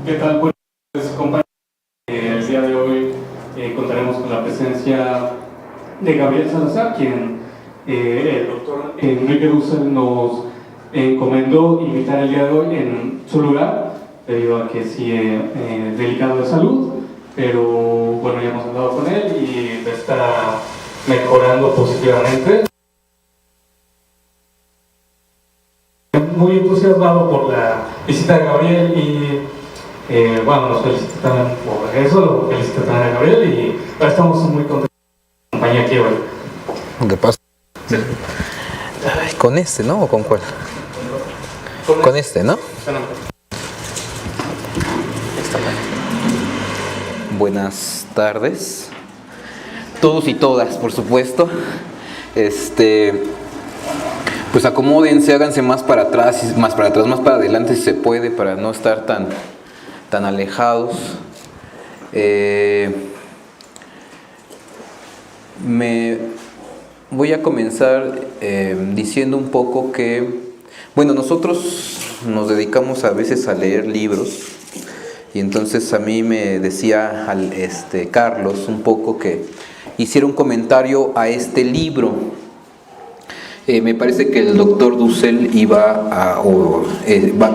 ¿Qué tal, pues, compañeros? El día de hoy contaremos con la presencia de Gabriel Salazar, quien el doctor Enrique Dussel nos encomendó invitar el día de hoy en su lugar, debido a que sigue delicado de salud, pero bueno, ya hemos hablado con él y está mejorando positivamente. Muy entusiasmado por la visita de Gabriel y bueno, nos felicitan por eso, lo felicitan a Gabriel y estamos muy contentos de la compañía aquí hoy. ¿Qué pasa? Sí. Ay, ¿con este, no? ¿O con cuál? Con este, ¿no? Buenas tardes. Todos y todas, por supuesto. Pues acomódense, háganse más para atrás, más para adelante si se puede, para no estar tan alejados. Me voy a comenzar diciendo un poco que, bueno, nosotros nos dedicamos a veces a leer libros, y entonces a mí me decía Carlos un poco que hiciera un comentario a este libro. Me parece que el doctor Dussel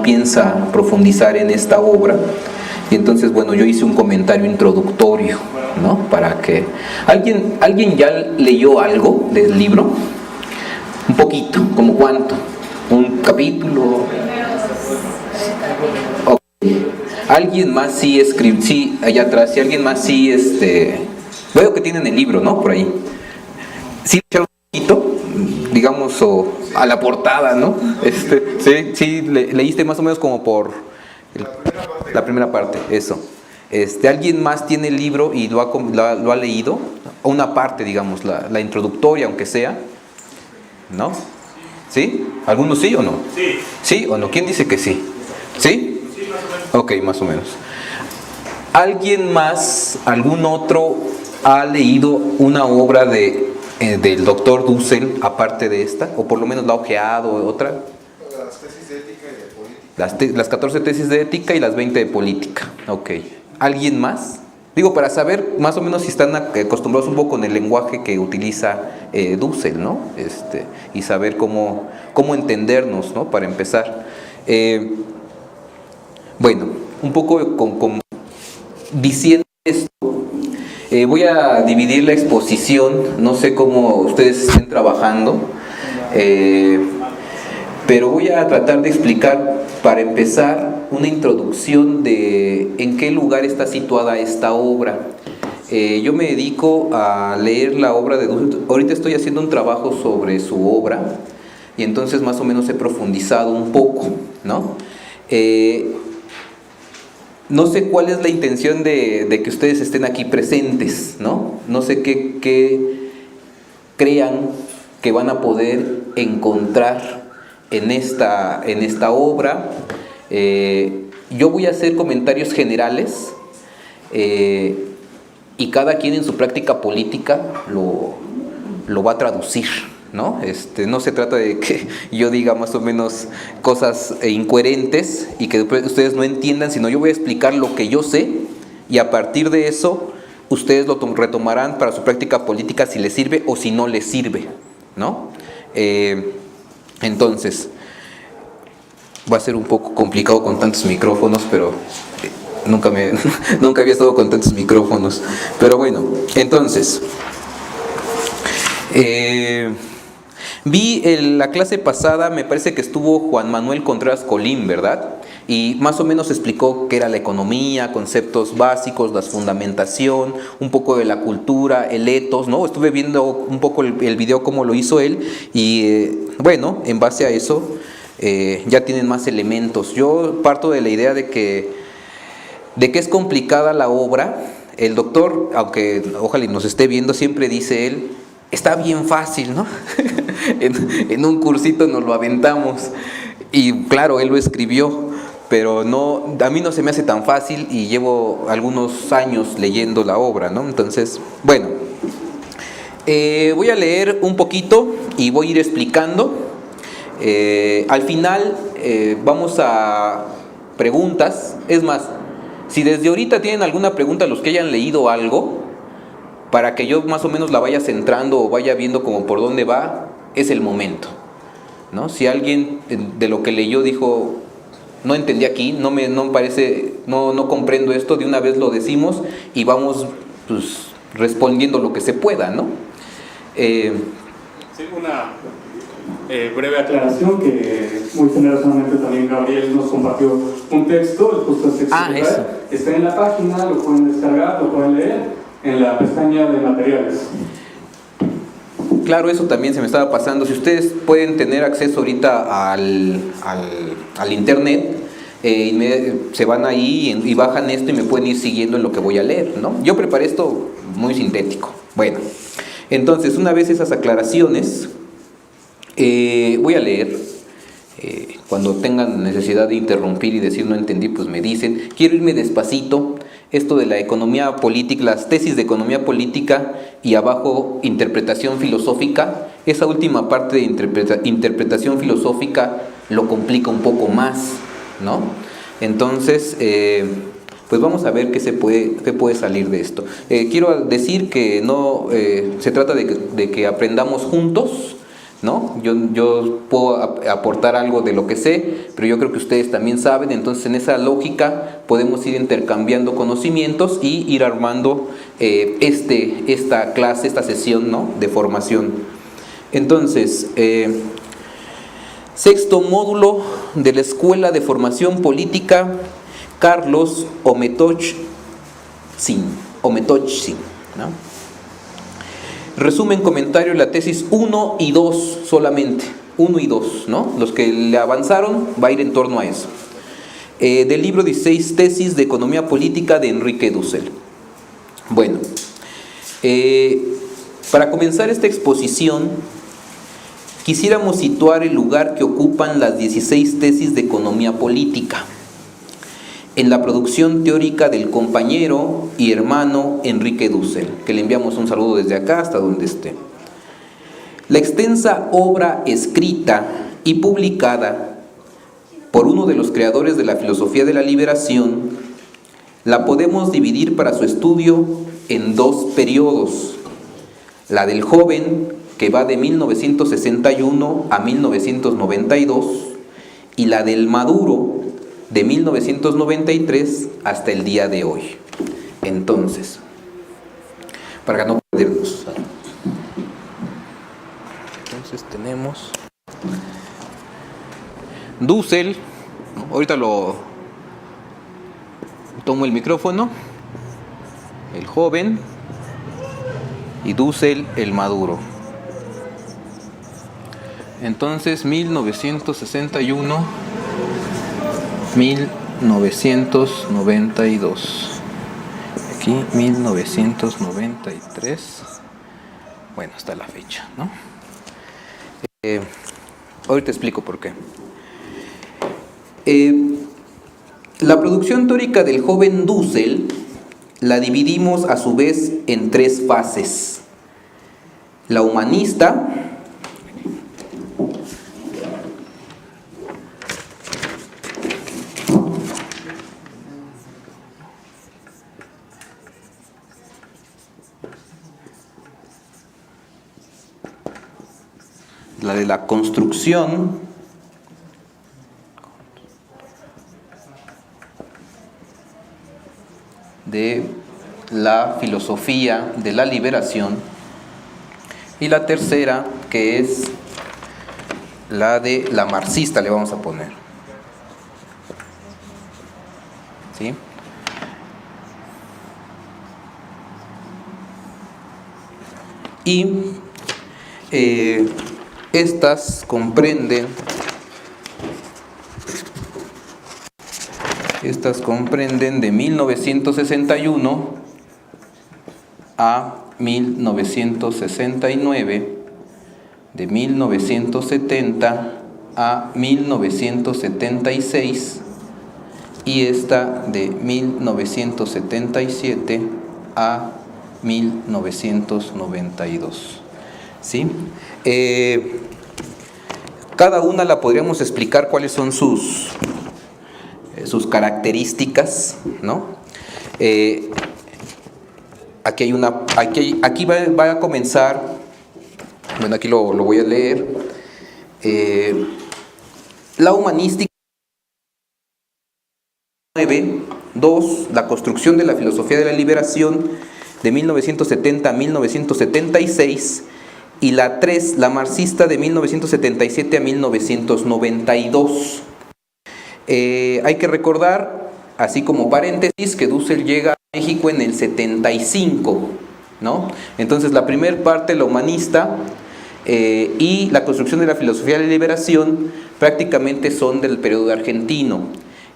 piensa profundizar en esta obra, y entonces, bueno, yo hice un comentario introductorio, ¿no? Para que ¿Alguien ya leyó algo del libro? Un poquito, ¿como cuánto? ¿Un capítulo? Okay. ¿Alguien más sí escribió? Sí, allá atrás, si alguien más sí, veo que tienen el libro, ¿no? Por ahí. ¿Sí echaron un poquito? Digamos, o a la portada, ¿no? Sí, leíste más o menos como por la primera parte, eso. ¿Alguien más tiene el libro y lo ha leído? O una parte, digamos, la introductoria, aunque sea, ¿no? ¿Sí? ¿Algunos sí o no? Sí. ¿Sí o no? ¿Quién dice que sí? ¿Sí? Sí, más o menos. Ok, más o menos. ¿Alguien más, algún otro, ha leído una obra del doctor Dussel, aparte de esta? O por lo menos la ha ojeado, otra. Las tesis de ética y de política. Las 14 tesis de ética y las 20 de política. Ok. ¿Alguien más? Digo, para saber más o menos si están acostumbrados un poco con el lenguaje que utiliza Dussel, ¿no? Y saber cómo entendernos, ¿no? Para empezar. Bueno, un poco diciendo esto, voy a dividir la exposición, no sé cómo ustedes estén trabajando, pero voy a tratar de explicar, para empezar, una introducción de en qué lugar está situada esta obra. Yo me dedico a leer la obra de Dussel. Ahorita estoy haciendo un trabajo sobre su obra, y entonces más o menos he profundizado un poco, ¿no? No sé cuál es la intención de que ustedes estén aquí presentes, ¿no? No sé qué crean que van a poder encontrar en esta obra. Yo voy a hacer comentarios generales, y cada quien en su práctica política lo va a traducir, ¿no? No se trata de que yo diga más o menos cosas incoherentes y que después ustedes no entiendan, sino yo voy a explicar lo que yo sé, y a partir de eso ustedes lo retomarán para su práctica política, si les sirve o si no les sirve, ¿no? Entonces, va a ser un poco complicado con tantos micrófonos, pero nunca había estado con tantos micrófonos. Pero bueno, entonces, vi la clase pasada, me parece que estuvo Juan Manuel Contreras Colín, ¿verdad? Y más o menos explicó qué era la economía, conceptos básicos, la fundamentación, un poco de la cultura, el etos, ¿no? Estuve viendo un poco el video, cómo lo hizo él, y bueno, en base a eso ya tienen más elementos. Yo parto de la idea de que es complicada la obra. El doctor, aunque ojalá nos esté viendo, siempre dice él, está bien fácil, ¿no? en un cursito nos lo aventamos. Y claro, él lo escribió, pero no, a mí no se me hace tan fácil y llevo algunos años leyendo la obra, ¿no? Entonces, bueno, voy a leer un poquito y voy a ir explicando. Al final vamos a preguntas. Es más, si desde ahorita tienen alguna pregunta los que hayan leído algo, para que yo más o menos la vaya centrando o vaya viendo como por dónde va, es el momento, ¿no? Si alguien de lo que leyó dijo, no entendí aquí, no me parece, no comprendo esto, de una vez lo decimos y vamos pues respondiendo lo que se pueda, ¿no? Sí, una breve aclaración que muy generosamente también Gabriel nos compartió un texto, justo el texto eso. está en la página, lo pueden descargar, lo pueden leer en la pestaña de materiales. Claro, eso también se me estaba pasando. Si ustedes pueden tener acceso ahorita al internet, se van ahí y bajan esto y me pueden ir siguiendo en lo que voy a leer, ¿no? Yo preparé esto muy sintético. Bueno, entonces una vez esas aclaraciones, voy a leer. Cuando tengan necesidad de interrumpir y decir no entendí, pues me dicen. Quiero irme despacito. Esto de la economía política, las tesis de economía política y abajo interpretación filosófica, esa última parte de interpretación filosófica lo complica un poco más, ¿no? Entonces, pues vamos a ver qué puede salir de esto. Quiero decir que no se trata de que aprendamos juntos, ¿no? Yo puedo aportar algo de lo que sé, pero yo creo que ustedes también saben. Entonces en esa lógica podemos ir intercambiando conocimientos y ir armando esta clase, esta sesión, ¿no?, de formación. Entonces, sexto módulo de la Escuela de Formación Política Carlos Ometovci, ¿no? Resumen, comentario, la tesis 1 y 2 solamente, 1 y 2, ¿no? Los que le avanzaron va a ir en torno a eso. Del libro 16 tesis de economía política de Enrique Dussel. Bueno, para comenzar esta exposición, quisiéramos situar el lugar que ocupan las 16 tesis de economía política en la producción teórica del compañero y hermano Enrique Dussel, que le enviamos un saludo desde acá hasta donde esté. La extensa obra escrita y publicada por uno de los creadores de la filosofía de la liberación la podemos dividir para su estudio en dos periodos: la del joven, que va de 1961 a 1992, y la del maduro, de 1993 hasta el día de hoy. Entonces, para no perdernos, entonces tenemos Dussel, ¿no? Ahorita lo tomo el micrófono, el joven, y Dussel, el maduro. Entonces, 1961, 1992. Aquí 1993. Bueno, está la fecha, ¿no? Ahorita explico por qué. La producción teórica del joven Dussel la dividimos a su vez en tres fases: la humanista, la de la construcción, de la filosofía de la liberación, y la tercera, que es la de la marxista, le vamos a poner, ¿sí? Y estas comprenden de 1961 a 1969, de 1970 a 1976 y esta de 1977 a 1992. ¿Sí? Cada una la podríamos explicar cuáles son sus características, ¿no? Aquí va a comenzar, bueno, aquí lo voy a leer. La humanística 2, la construcción de la filosofía de la liberación de 1970 a 1976, y la 3, la marxista de 1977 a 1992. Hay que recordar, así como paréntesis, que Dussel llega a México en el 75, ¿no? Entonces la primera parte, la humanista, y la construcción de la filosofía de la liberación, prácticamente son del periodo argentino.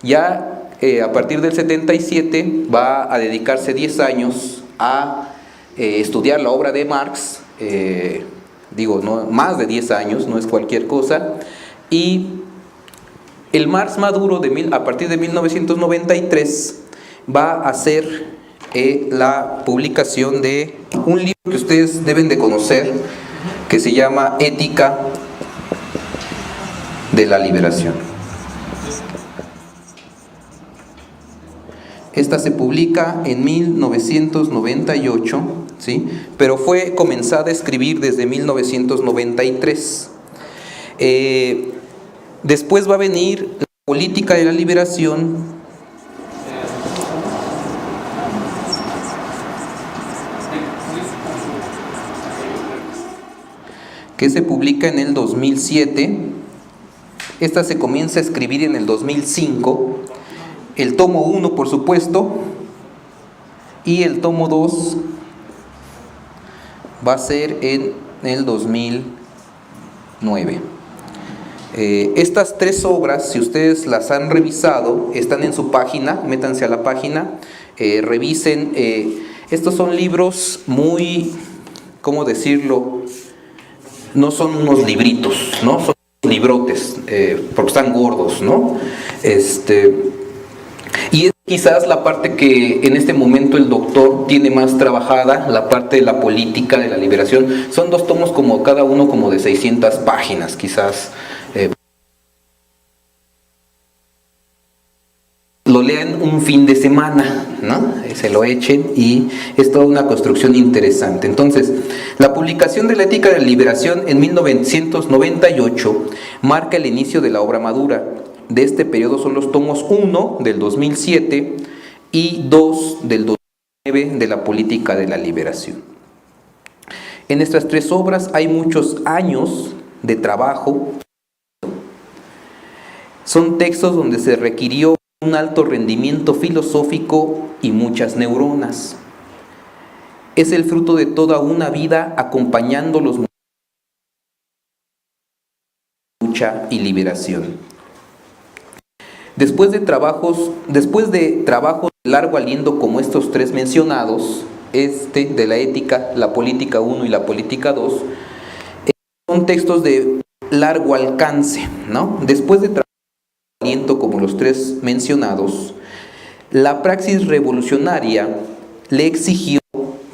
Ya a partir del 77 va a dedicarse 10 años a estudiar la obra de Marx, no, más de 10 años, no es cualquier cosa, y el Marx maduro a partir de 1993 va a hacer la publicación de un libro que ustedes deben de conocer, que se llama Ética de la Liberación. Esta se publica en 1998, ¿sí? Pero fue comenzada a escribir desde 1993. Después va a venir la política de la liberación, que se publica en el 2007. Esta se comienza a escribir en el 2005. El tomo 1, por supuesto, y el tomo 2 va a ser en el 2009. Estas 3 obras, si ustedes las han revisado, están en su página, métanse a la página, revisen. Estos son libros muy, ¿cómo decirlo? No son unos libritos, ¿no? Son librotes, porque están gordos, ¿no? Y es quizás la parte que en este momento el doctor tiene más trabajada, la parte de la política de la liberación. Son 2 tomos, como cada uno como de 600 páginas, quizás. Lo lean un fin de semana, ¿no? Se lo echen, y es toda una construcción interesante. Entonces, la publicación de la Ética de la Liberación en 1998 marca el inicio de la obra madura. De este periodo son los tomos 1 del 2007 y 2 del 2009 de la política de la liberación. En estas 3 obras hay muchos años de trabajo. Son textos donde se requirió un alto rendimiento filosófico y muchas neuronas. Es el fruto de toda una vida acompañando los movimientos de lucha y liberación. Después de trabajos de largo aliento como estos 3 mencionados, de la ética, la política 1 y la política 2, son textos de largo alcance, ¿no? Después de trabajos de aliento como los 3 mencionados, la praxis revolucionaria le exigió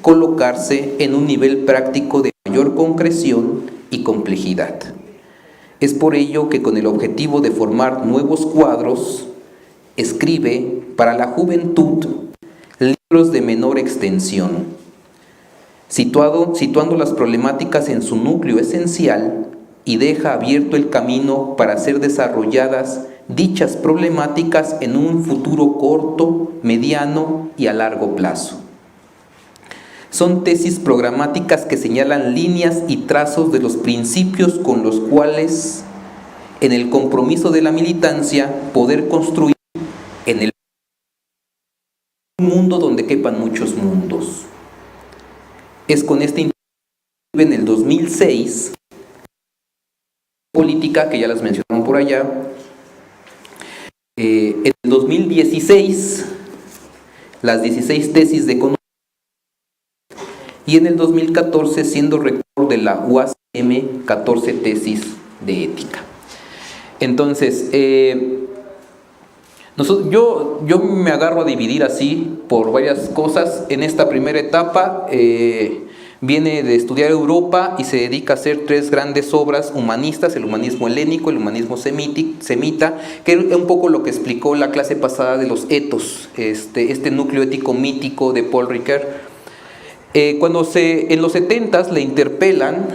colocarse en un nivel práctico de mayor concreción y complejidad. Es por ello que, con el objetivo de formar nuevos cuadros, escribe para la juventud libros de menor extensión, situando las problemáticas en su núcleo esencial, y deja abierto el camino para ser desarrolladas dichas problemáticas en un futuro corto, mediano y a largo plazo. Son tesis programáticas que señalan líneas y trazos de los principios con los cuales, en el compromiso de la militancia, poder construir en un mundo donde quepan muchos mundos. Es con esta intención en el 2006, política, que ya las mencionaron por allá, en el 2016, las 16 tesis de economía, y en el 2014, siendo rector de la UACM, 14 tesis de ética. Entonces, Yo me agarro a dividir así por varias cosas. En esta primera etapa viene de estudiar Europa y se dedica a hacer 3 grandes obras humanistas: el humanismo helénico, el humanismo semita, que es un poco lo que explicó la clase pasada de los etos, este núcleo ético mítico de Paul Ricoeur. Cuando en los 70s le interpelan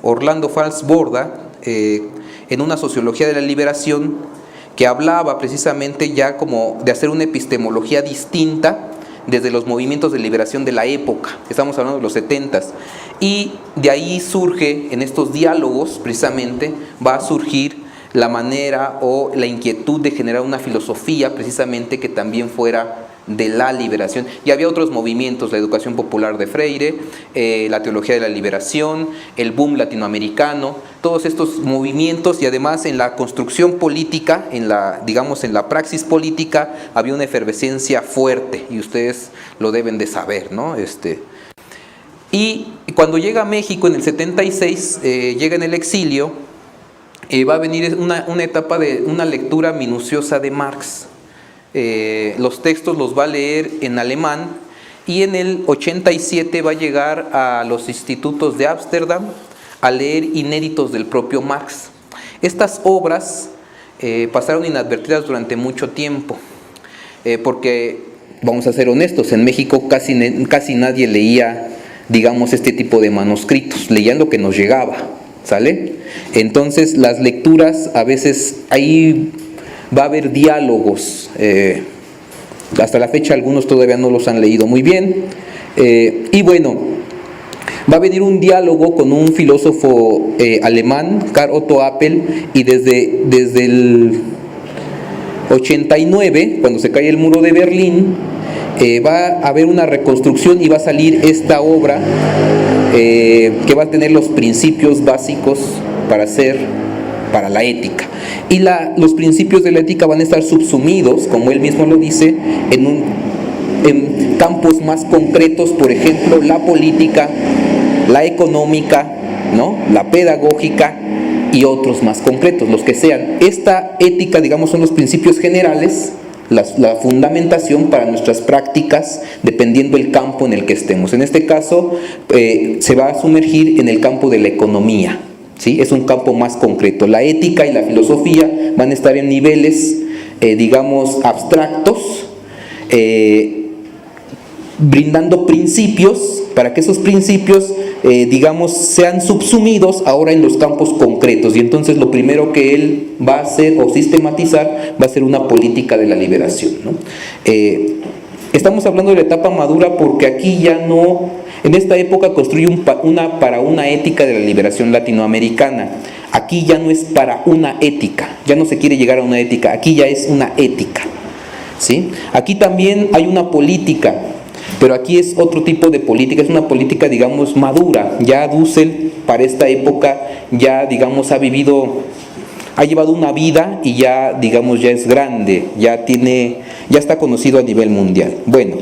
Orlando Falsborda en una sociología de la liberación que hablaba precisamente ya como de hacer una epistemología distinta desde los movimientos de liberación de la época. Estamos hablando de los 70s. Y de ahí surge, en estos diálogos precisamente, va a surgir la manera o la inquietud de generar una filosofía precisamente que también fuera de la liberación. Y había otros movimientos: la educación popular de Freire, la teología de la liberación, el boom latinoamericano, todos estos movimientos. Y además en la construcción política, en la praxis política, había una efervescencia fuerte, y ustedes lo deben de saber, ¿no? Y cuando llega a México en el 76, llega en el exilio, va a venir una etapa de una lectura minuciosa de Marx. Los textos los va a leer en alemán, y en el 87 va a llegar a los institutos de Ámsterdam a leer inéditos del propio Marx. Estas obras pasaron inadvertidas durante mucho tiempo, porque, vamos a ser honestos, en México casi nadie leía, digamos, este tipo de manuscritos, leían lo que nos llegaba, ¿sale? Entonces las lecturas, a veces ahí va a haber diálogos, hasta la fecha algunos todavía no los han leído muy bien, y bueno, va a venir un diálogo con un filósofo alemán, Karl Otto Appel, y desde el 89, cuando se cae el muro de Berlín, va a haber una reconstrucción y va a salir esta obra que va a tener los principios básicos para la ética. Y los principios de la ética van a estar subsumidos, como él mismo lo dice, en campos más concretos, por ejemplo, la política, la económica, ¿no?, la pedagógica y otros más concretos, los que sean. Esta ética, digamos, son los principios generales, la fundamentación para nuestras prácticas, dependiendo del campo en el que estemos. En este caso, se va a sumergir en el campo de la economía. ¿Sí? Es un campo más concreto. La ética y la filosofía van a estar en niveles, digamos, abstractos, brindando principios para que esos principios, digamos, sean subsumidos ahora en los campos concretos. Y entonces lo primero que él va a hacer o sistematizar va a ser una política de la liberación, ¿no? Estamos hablando de la etapa madura porque aquí ya no... En esta época construye para una ética de la liberación latinoamericana. Aquí ya no es para una ética, ya no se quiere llegar a una ética, aquí ya es una ética, ¿sí? Aquí también hay una política, pero aquí es otro tipo de política, es una política, digamos, madura. Ya Dussel, para esta época, ya, digamos, ha llevado una vida y ya, digamos, ya es grande, ya está conocido a nivel mundial. Bueno,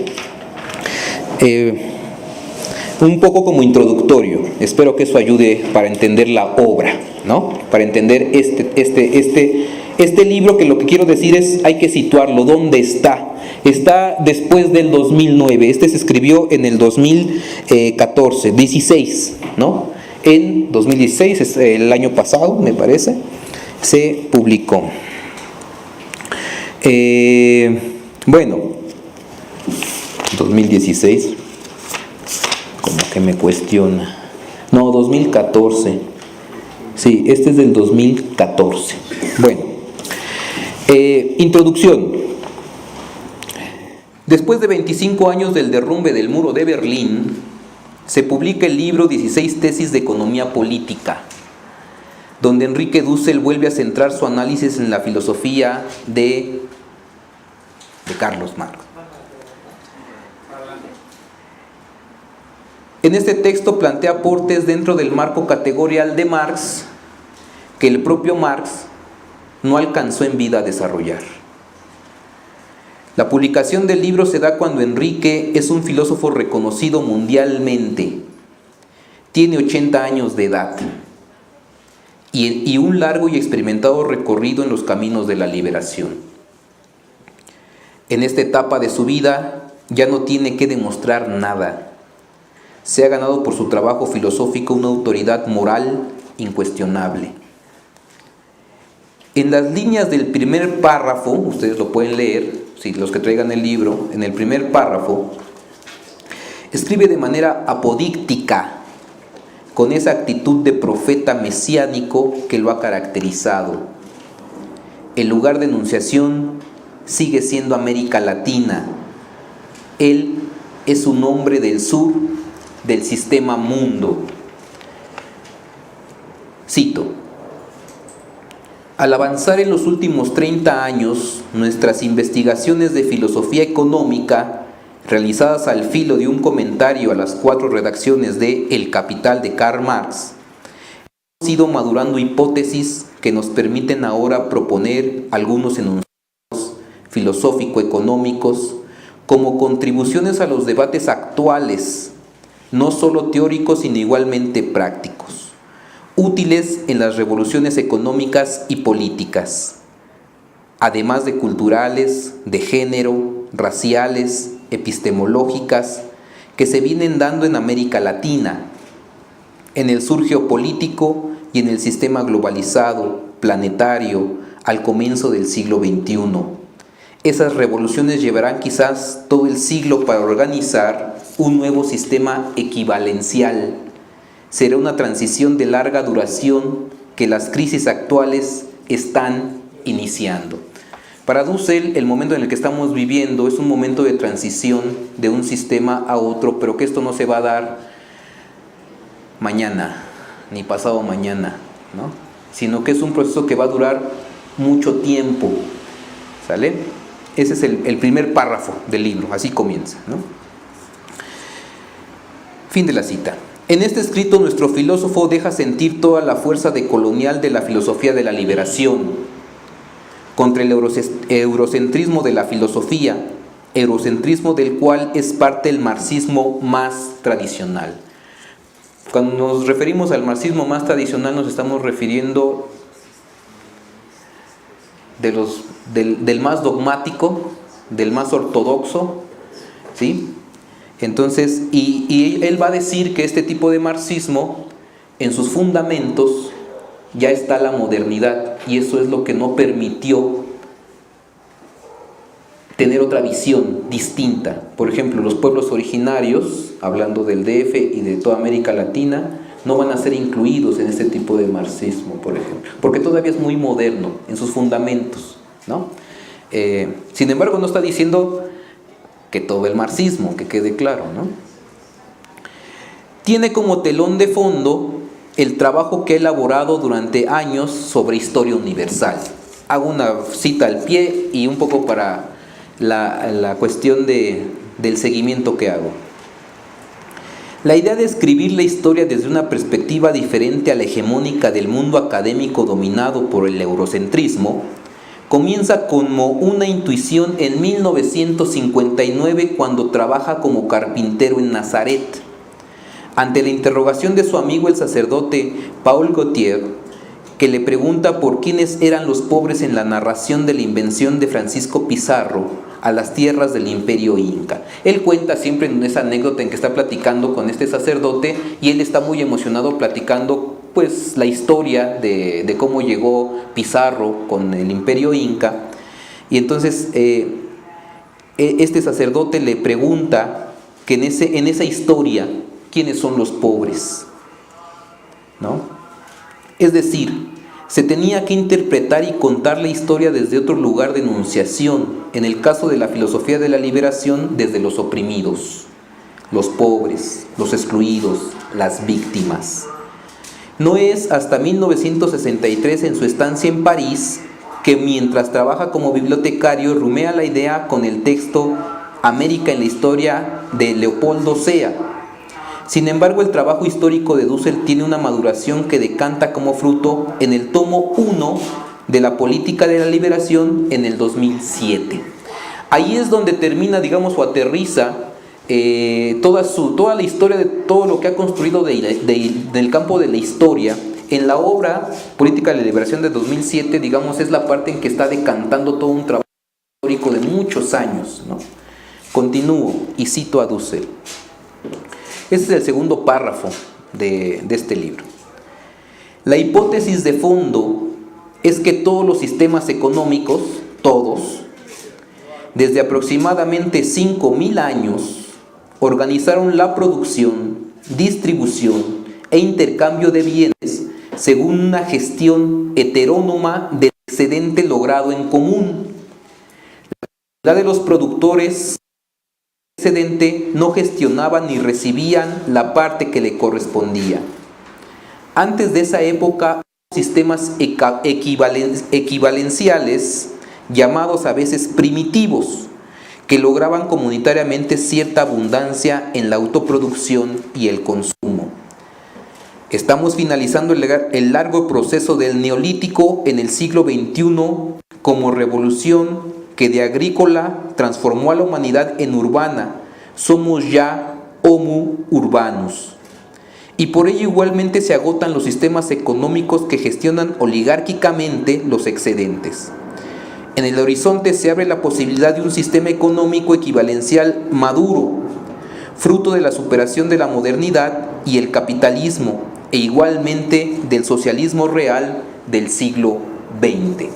un poco como introductorio, espero que eso ayude para entender la obra, ¿no? Para entender este libro, que lo que quiero decir es, hay que situarlo, ¿dónde está? Está después del 2009, se escribió en el 2014, 16, ¿no? En 2016, es el año pasado, me parece, se publicó. Bueno, 2016... como que me cuestiona. No, 2014. Sí, este es del 2014. Bueno, introducción. Después de 25 años del derrumbe del muro de Berlín, se publica el libro 16 tesis de economía política, donde Enrique Dussel vuelve a centrar su análisis en la filosofía de Carlos Marx. En este texto plantea aportes dentro del marco categorial de Marx que el propio Marx no alcanzó en vida a desarrollar. La publicación del libro se da cuando Enrique es un filósofo reconocido mundialmente, tiene 80 años de edad y un largo y experimentado recorrido en los caminos de la liberación. En esta etapa de su vida ya no tiene que demostrar nada. Se ha ganado por su trabajo filosófico una autoridad moral incuestionable. En las líneas del primer párrafo, ustedes lo pueden leer, si los que traigan el libro, en el primer párrafo, escribe de manera apodíctica, con esa actitud de profeta mesiánico que lo ha caracterizado. El lugar de enunciación sigue siendo América Latina. Él es un hombre del sur del sistema mundo. Cito: al avanzar en los últimos 30 años, nuestras investigaciones de filosofía económica, realizadas al filo de un comentario a las 4 redacciones de El Capital de Karl Marx, hemos ido madurando hipótesis que nos permiten ahora proponer algunos enunciados filosófico-económicos como contribuciones a los debates actuales, no solo teóricos sino igualmente prácticos, útiles en las revoluciones económicas y políticas, además de culturales, de género, raciales, epistemológicas, que se vienen dando en América Latina, en el sur geopolítico y en el sistema globalizado, planetario, al comienzo del siglo XXI. Esas revoluciones llevarán quizás todo el siglo para organizar un nuevo sistema equivalencial. Será una transición de larga duración que las crisis actuales están iniciando. Para Dussel, el momento en el que estamos viviendo es un momento de transición de un sistema a otro, pero que esto no se va a dar mañana, ni pasado mañana, ¿no? Sino que es un proceso que va a durar mucho tiempo, ¿sale? Ese es el primer párrafo del libro, así comienza, ¿no? Fin de la cita. En este escrito nuestro filósofo deja sentir toda la fuerza decolonial de la filosofía de la liberación, contra el eurocentrismo de la filosofía, eurocentrismo del cual es parte el marxismo más tradicional. Cuando nos referimos al marxismo más tradicional nos estamos refiriendo del más dogmático, del más ortodoxo, ¿sí? Entonces, y él va a decir que este tipo de marxismo, en sus fundamentos, ya está la modernidad, y eso es lo que no permitió tener otra visión distinta. Por ejemplo, los pueblos originarios, hablando del DF y de toda América Latina, no van a ser incluidos en este tipo de marxismo, por ejemplo, porque todavía es muy moderno en sus fundamentos, ¿no? Sin embargo, no está diciendo que todo el marxismo, que quede claro, ¿no? Tiene como telón de fondo el trabajo que he elaborado durante años sobre historia universal. Hago una cita al pie y un poco para la cuestión del seguimiento que hago. La idea de escribir la historia desde una perspectiva diferente a la hegemónica del mundo académico dominado por el eurocentrismo comienza como una intuición en 1959 cuando trabaja como carpintero en Nazaret. Ante la interrogación de su amigo el sacerdote Paul Gautier, que le pregunta por quiénes eran los pobres en la narración de la invención de Francisco Pizarro a las tierras del Imperio Inca. Él cuenta siempre en esa anécdota en que está platicando con este sacerdote y él está muy emocionado platicando pues la historia de cómo llegó Pizarro con el Imperio Inca. Y entonces este sacerdote le pregunta que en esa historia quiénes son los pobres, ¿no? Es decir, se tenía que interpretar y contar la historia desde otro lugar de enunciación, en el caso de la filosofía de la liberación, desde los oprimidos, los pobres, los excluidos, las víctimas. No es hasta 1963, en su estancia en París, que mientras trabaja como bibliotecario rumea la idea con el texto América en la historia de Leopoldo Sea. Sin embargo, el trabajo histórico de Dussel tiene una maduración que decanta como fruto en el tomo 1 de la política de la liberación en el 2007. Ahí es donde termina, digamos, o aterriza toda la historia de todo lo que ha construido del campo de la historia. En la obra Política de la Liberación de 2007, digamos, es la parte en que está decantando todo un trabajo histórico de muchos años, ¿no? Continúo y cito a Dussel. Este es el segundo párrafo de este libro. La hipótesis de fondo es que todos los sistemas económicos, todos, desde aproximadamente 5.000 años, organizaron la producción, distribución e intercambio de bienes según una gestión heterónoma del excedente logrado en común. La de los productores excedente no gestionaban ni recibían la parte que le correspondía. Antes de esa época, sistemas equivalenciales, llamados a veces primitivos, que lograban comunitariamente cierta abundancia en la autoproducción y el consumo. Estamos finalizando el largo proceso del Neolítico en el siglo XXI como revolución que de agrícola transformó a la humanidad en urbana. Somos ya homo urbanus. Y por ello igualmente se agotan los sistemas económicos que gestionan oligárquicamente los excedentes. En el horizonte se abre la posibilidad de un sistema económico equivalencial maduro, fruto de la superación de la modernidad y el capitalismo, e igualmente del socialismo real del siglo XX.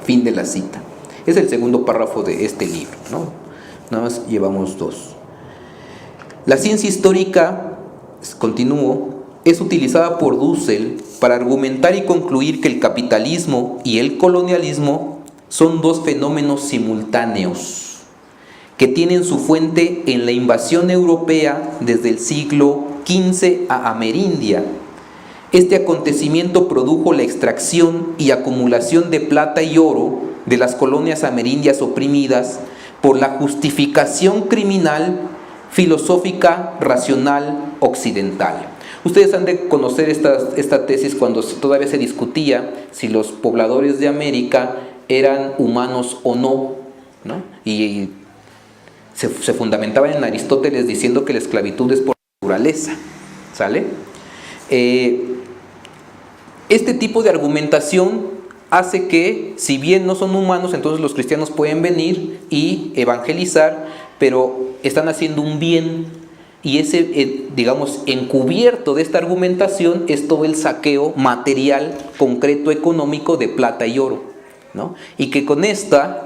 Fin de la cita. Es el segundo párrafo de este libro, ¿no? Nada más llevamos dos. La ciencia histórica, continúo, es utilizada por Dussel para argumentar y concluir que el capitalismo y el colonialismo son dos fenómenos simultáneos que tienen su fuente en la invasión europea desde el siglo XV a Amerindia. Este acontecimiento produjo la extracción y acumulación de plata y oro de las colonias amerindias oprimidas por la justificación criminal, filosófica, racional, occidental. Ustedes han de conocer esta tesis cuando todavía se discutía si los pobladores de América eran humanos o no, ¿no? Y se fundamentaba en Aristóteles diciendo que la esclavitud es por naturaleza, ¿sale? Este tipo de argumentación hace que, si bien no son humanos, entonces los cristianos pueden venir y evangelizar, pero están haciendo un bien, y ese, digamos, encubierto de esta argumentación es todo el saqueo material, concreto, económico de plata y oro, ¿no? Y que con esta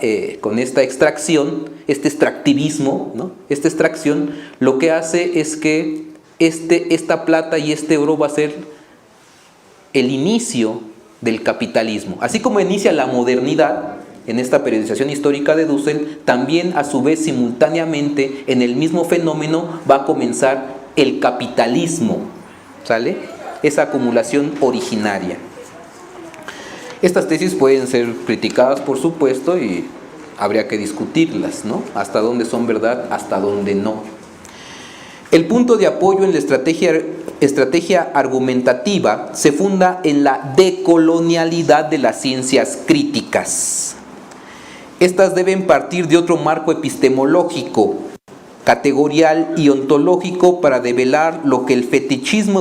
extracción, este extractivismo, ¿no? Esta extracción, lo que hace es que esta plata y este oro va a ser el inicio del capitalismo. Así como inicia la modernidad en esta periodización histórica de Dussel, también a su vez simultáneamente en el mismo fenómeno va a comenzar el capitalismo, ¿sale? Esa acumulación originaria. Estas tesis pueden ser criticadas, por supuesto, y habría que discutirlas, ¿no? Hasta dónde son verdad, hasta dónde no. El punto de apoyo en la estrategia argumentativa se funda en la decolonialidad de las ciencias críticas. Estas deben partir de otro marco epistemológico, categorial y ontológico para develar lo que el fetichismo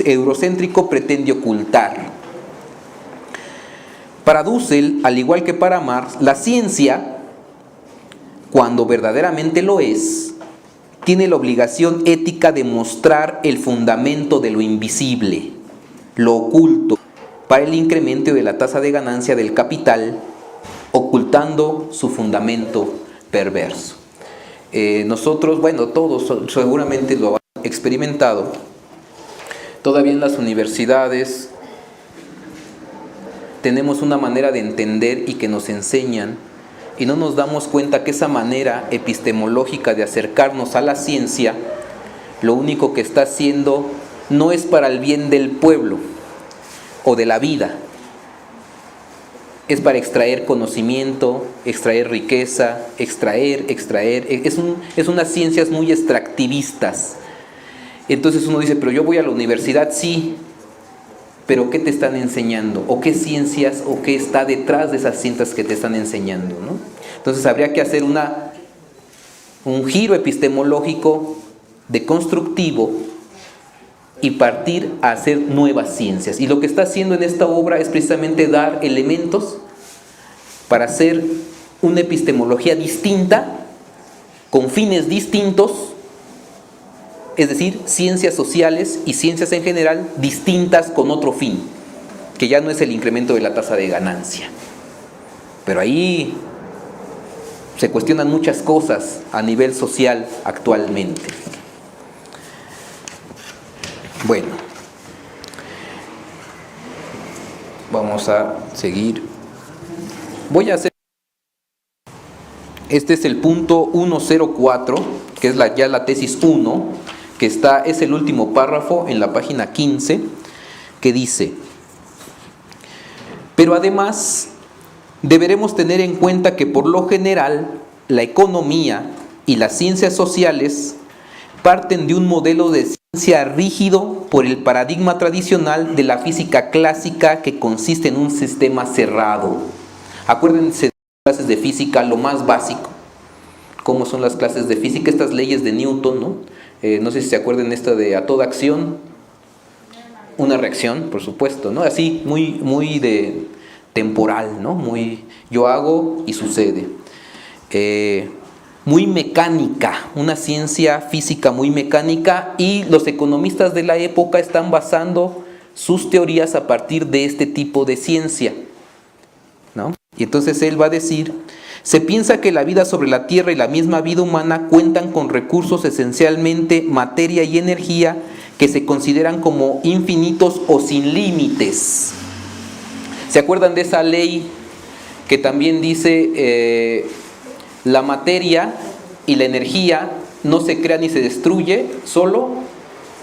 eurocéntrico pretende ocultar. Para Dussel, al igual que para Marx, la ciencia, cuando verdaderamente lo es, tiene la obligación ética de mostrar el fundamento de lo invisible, lo oculto, para el incremento de la tasa de ganancia del capital, ocultando su fundamento perverso. Nosotros, bueno, todos seguramente lo han experimentado, todavía en las universidades tenemos una manera de entender y que nos enseñan, y no nos damos cuenta que esa manera epistemológica de acercarnos a la ciencia, lo único que está haciendo no es para el bien del pueblo o de la vida, es para extraer conocimiento, extraer riqueza, extraer, es unas ciencias muy extractivistas. Entonces uno dice, pero yo voy a la universidad, sí, pero ¿qué te están enseñando? ¿O qué ciencias, o qué está detrás de esas ciencias que te están enseñando, ¿no? Entonces habría que hacer un giro epistemológico deconstructivo y partir a hacer nuevas ciencias. Y lo que está haciendo en esta obra es precisamente dar elementos para hacer una epistemología distinta, con fines distintos, es decir, ciencias sociales y ciencias en general distintas con otro fin, que ya no es el incremento de la tasa de ganancia. Pero ahí se cuestionan muchas cosas a nivel social actualmente. Bueno, vamos a seguir. Voy a hacer... Este es el punto 104, que es ya la tesis 1, que es el último párrafo en la página 15, que dice: pero además deberemos tener en cuenta que por lo general la economía y las ciencias sociales parten de un modelo de ciencia rígido por el paradigma tradicional de la física clásica, que consiste en un sistema cerrado. Acuérdense de las clases de física, lo más básico. ¿Cómo son las clases de física? Estas leyes de Newton, ¿no? No sé si se acuerdan esta de a toda acción, una reacción, por supuesto, ¿no? Así, muy de temporal, ¿no? Muy yo hago y sucede. Muy mecánica, una ciencia física muy mecánica, y los economistas de la época están basando sus teorías a partir de este tipo de ciencia, ¿no? Y entonces él va a decir: se piensa que la vida sobre la Tierra y la misma vida humana cuentan con recursos, esencialmente materia y energía, que se consideran como infinitos o sin límites. ¿Se acuerdan de esa ley que también dice la materia y la energía no se crea ni se destruye, solo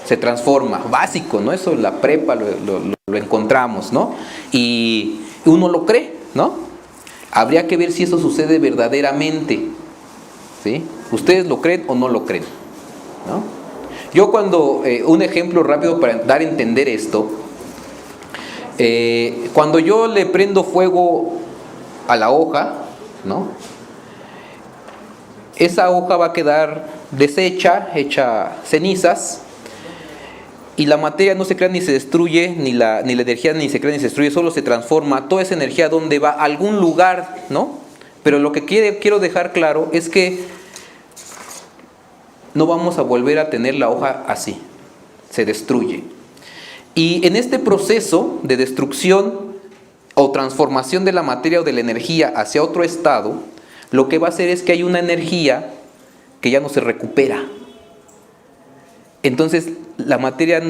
se transforma? Básico, ¿no? Eso en la prepa lo encontramos, ¿no? Y uno lo cree, ¿no? Habría que ver si eso sucede verdaderamente, ¿sí? ¿Ustedes lo creen o no lo creen? ¿No? Yo un ejemplo rápido para dar a entender esto, cuando yo le prendo fuego a la hoja, ¿no? Esa hoja va a quedar deshecha, hecha cenizas, y la materia no se crea ni se destruye, ni la energía ni se crea ni se destruye, solo se transforma. Toda esa energía, ¿dónde va? A algún lugar, ¿no? Pero lo que quiero dejar claro es que no vamos a volver a tener la hoja así, se destruye. Y en este proceso de destrucción o transformación de la materia o de la energía hacia otro estado, lo que va a hacer es que hay una energía que ya no se recupera. Entonces, la materia,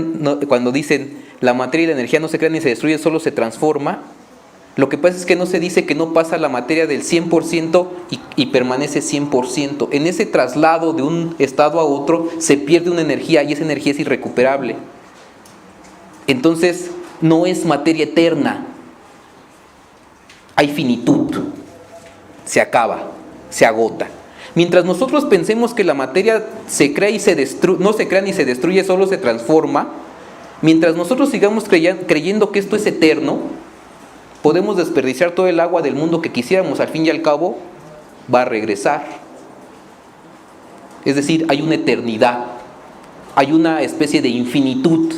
cuando dicen la materia y la energía no se crean ni se destruyen, solo se transforma, lo que pasa es que no se dice que no pasa la materia del 100% y permanece 100%. En ese traslado de un estado a otro se pierde una energía, y esa energía es irrecuperable. Entonces, no es materia eterna. Hay finitud. Se acaba, se agota. Mientras nosotros pensemos que la materia se crea y se destruye, no se crea ni se destruye, solo se transforma, mientras nosotros sigamos creyendo que esto es eterno, podemos desperdiciar todo el agua del mundo que quisiéramos, al fin y al cabo va a regresar. Es decir, hay una eternidad, hay una especie de infinitud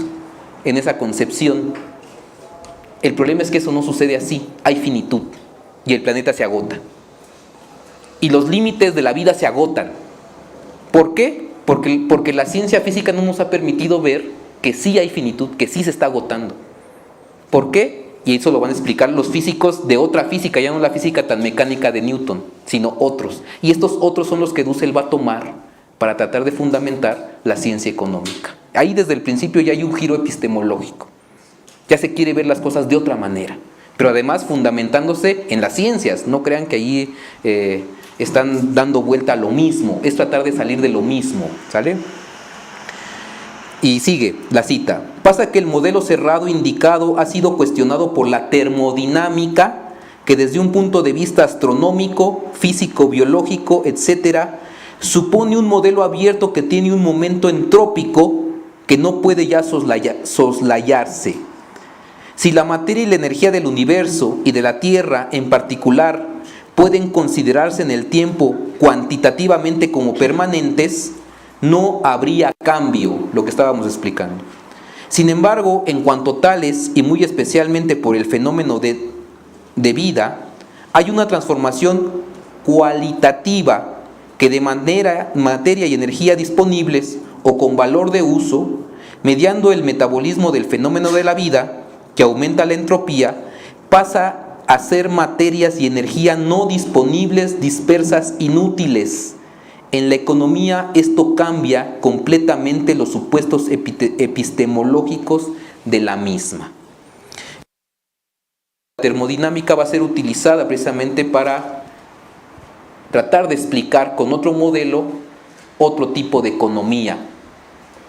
en esa concepción. El problema es que eso no sucede así, hay finitud y el planeta se agota. Y los límites de la vida se agotan. ¿Por qué? Porque la ciencia física no nos ha permitido ver que sí hay finitud, que sí se está agotando. ¿Por qué? Y eso lo van a explicar los físicos de otra física, ya no la física tan mecánica de Newton, sino otros. Y estos otros son los que Dussel va a tomar para tratar de fundamentar la ciencia económica. Ahí desde el principio ya hay un giro epistemológico. Ya se quiere ver las cosas de otra manera, pero además fundamentándose en las ciencias. No crean que ahí están dando vuelta a lo mismo, es tratar de salir de lo mismo, ¿sale? Y sigue la cita: pasa que el modelo cerrado indicado ha sido cuestionado por la termodinámica, que desde un punto de vista astronómico, físico, biológico, etcétera, supone un modelo abierto que tiene un momento entrópico que no puede ya soslayarse. Si la materia y la energía del universo y de la Tierra en particular pueden considerarse en el tiempo cuantitativamente como permanentes, no habría cambio, lo que estábamos explicando. Sin embargo, en cuanto tales, y muy especialmente por el fenómeno de vida, hay una transformación cualitativa que de materia y energía disponibles o con valor de uso, mediando el metabolismo del fenómeno de la vida, que aumenta la entropía, pasa a ser materias y energía no disponibles, dispersas, inútiles. En la economía esto cambia completamente los supuestos epistemológicos de la misma. La termodinámica va a ser utilizada precisamente para tratar de explicar con otro modelo otro tipo de economía,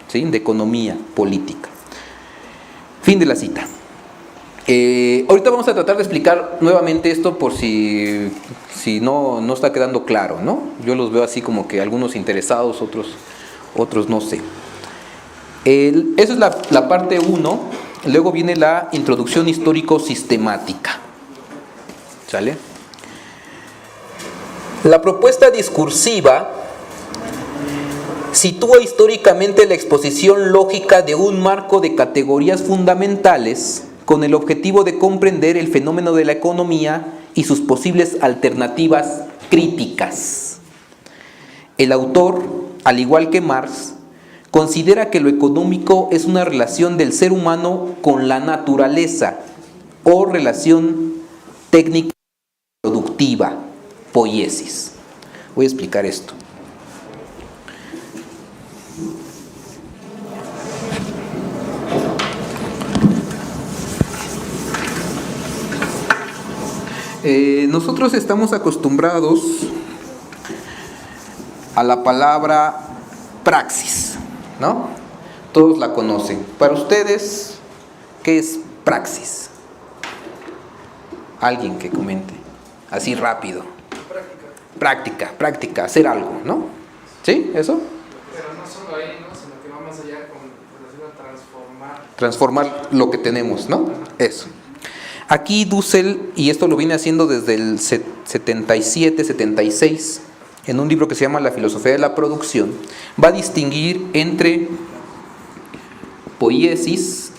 ¿sí? De economía política. Fin de la cita. Ahorita vamos a tratar de explicar nuevamente esto por si no está quedando claro, ¿no? Yo los veo así como que algunos interesados, otros no sé. Esa es la parte 1. Luego viene la introducción histórico-sistemática. ¿Sale? La propuesta discursiva sitúa históricamente la exposición lógica de un marco de categorías fundamentales con el objetivo de comprender el fenómeno de la economía y sus posibles alternativas críticas. El autor, al igual que Marx, considera que lo económico es una relación del ser humano con la naturaleza o relación técnica productiva, poiesis. Voy a explicar esto. Nosotros estamos acostumbrados a la palabra praxis, ¿no? Todos la conocen. Para ustedes, ¿qué es praxis? Alguien que comente, así rápido. Práctica, hacer algo, ¿no? ¿Sí? ¿Eso? Pero no solo ahí, ¿no? Sino que va más allá con relación a transformar lo que tenemos, ¿no? Eso. Aquí Dussel, y esto lo viene haciendo desde el 77, 76, en un libro que se llama La filosofía de la producción, va a distinguir entre poiesis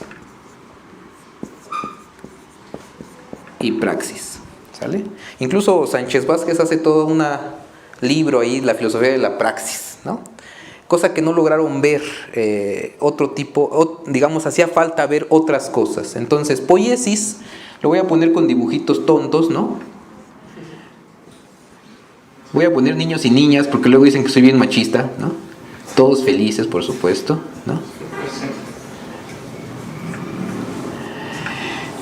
y praxis, ¿sale? Incluso Sánchez Vázquez hace todo un libro ahí, La filosofía de la praxis, ¿no? Cosa que no lograron ver otro tipo, digamos, hacía falta ver otras cosas. Entonces, poiesis, lo voy a poner con dibujitos tontos, ¿no? Voy a poner niños y niñas porque luego dicen que soy bien machista, ¿no? Todos felices, por supuesto, ¿no?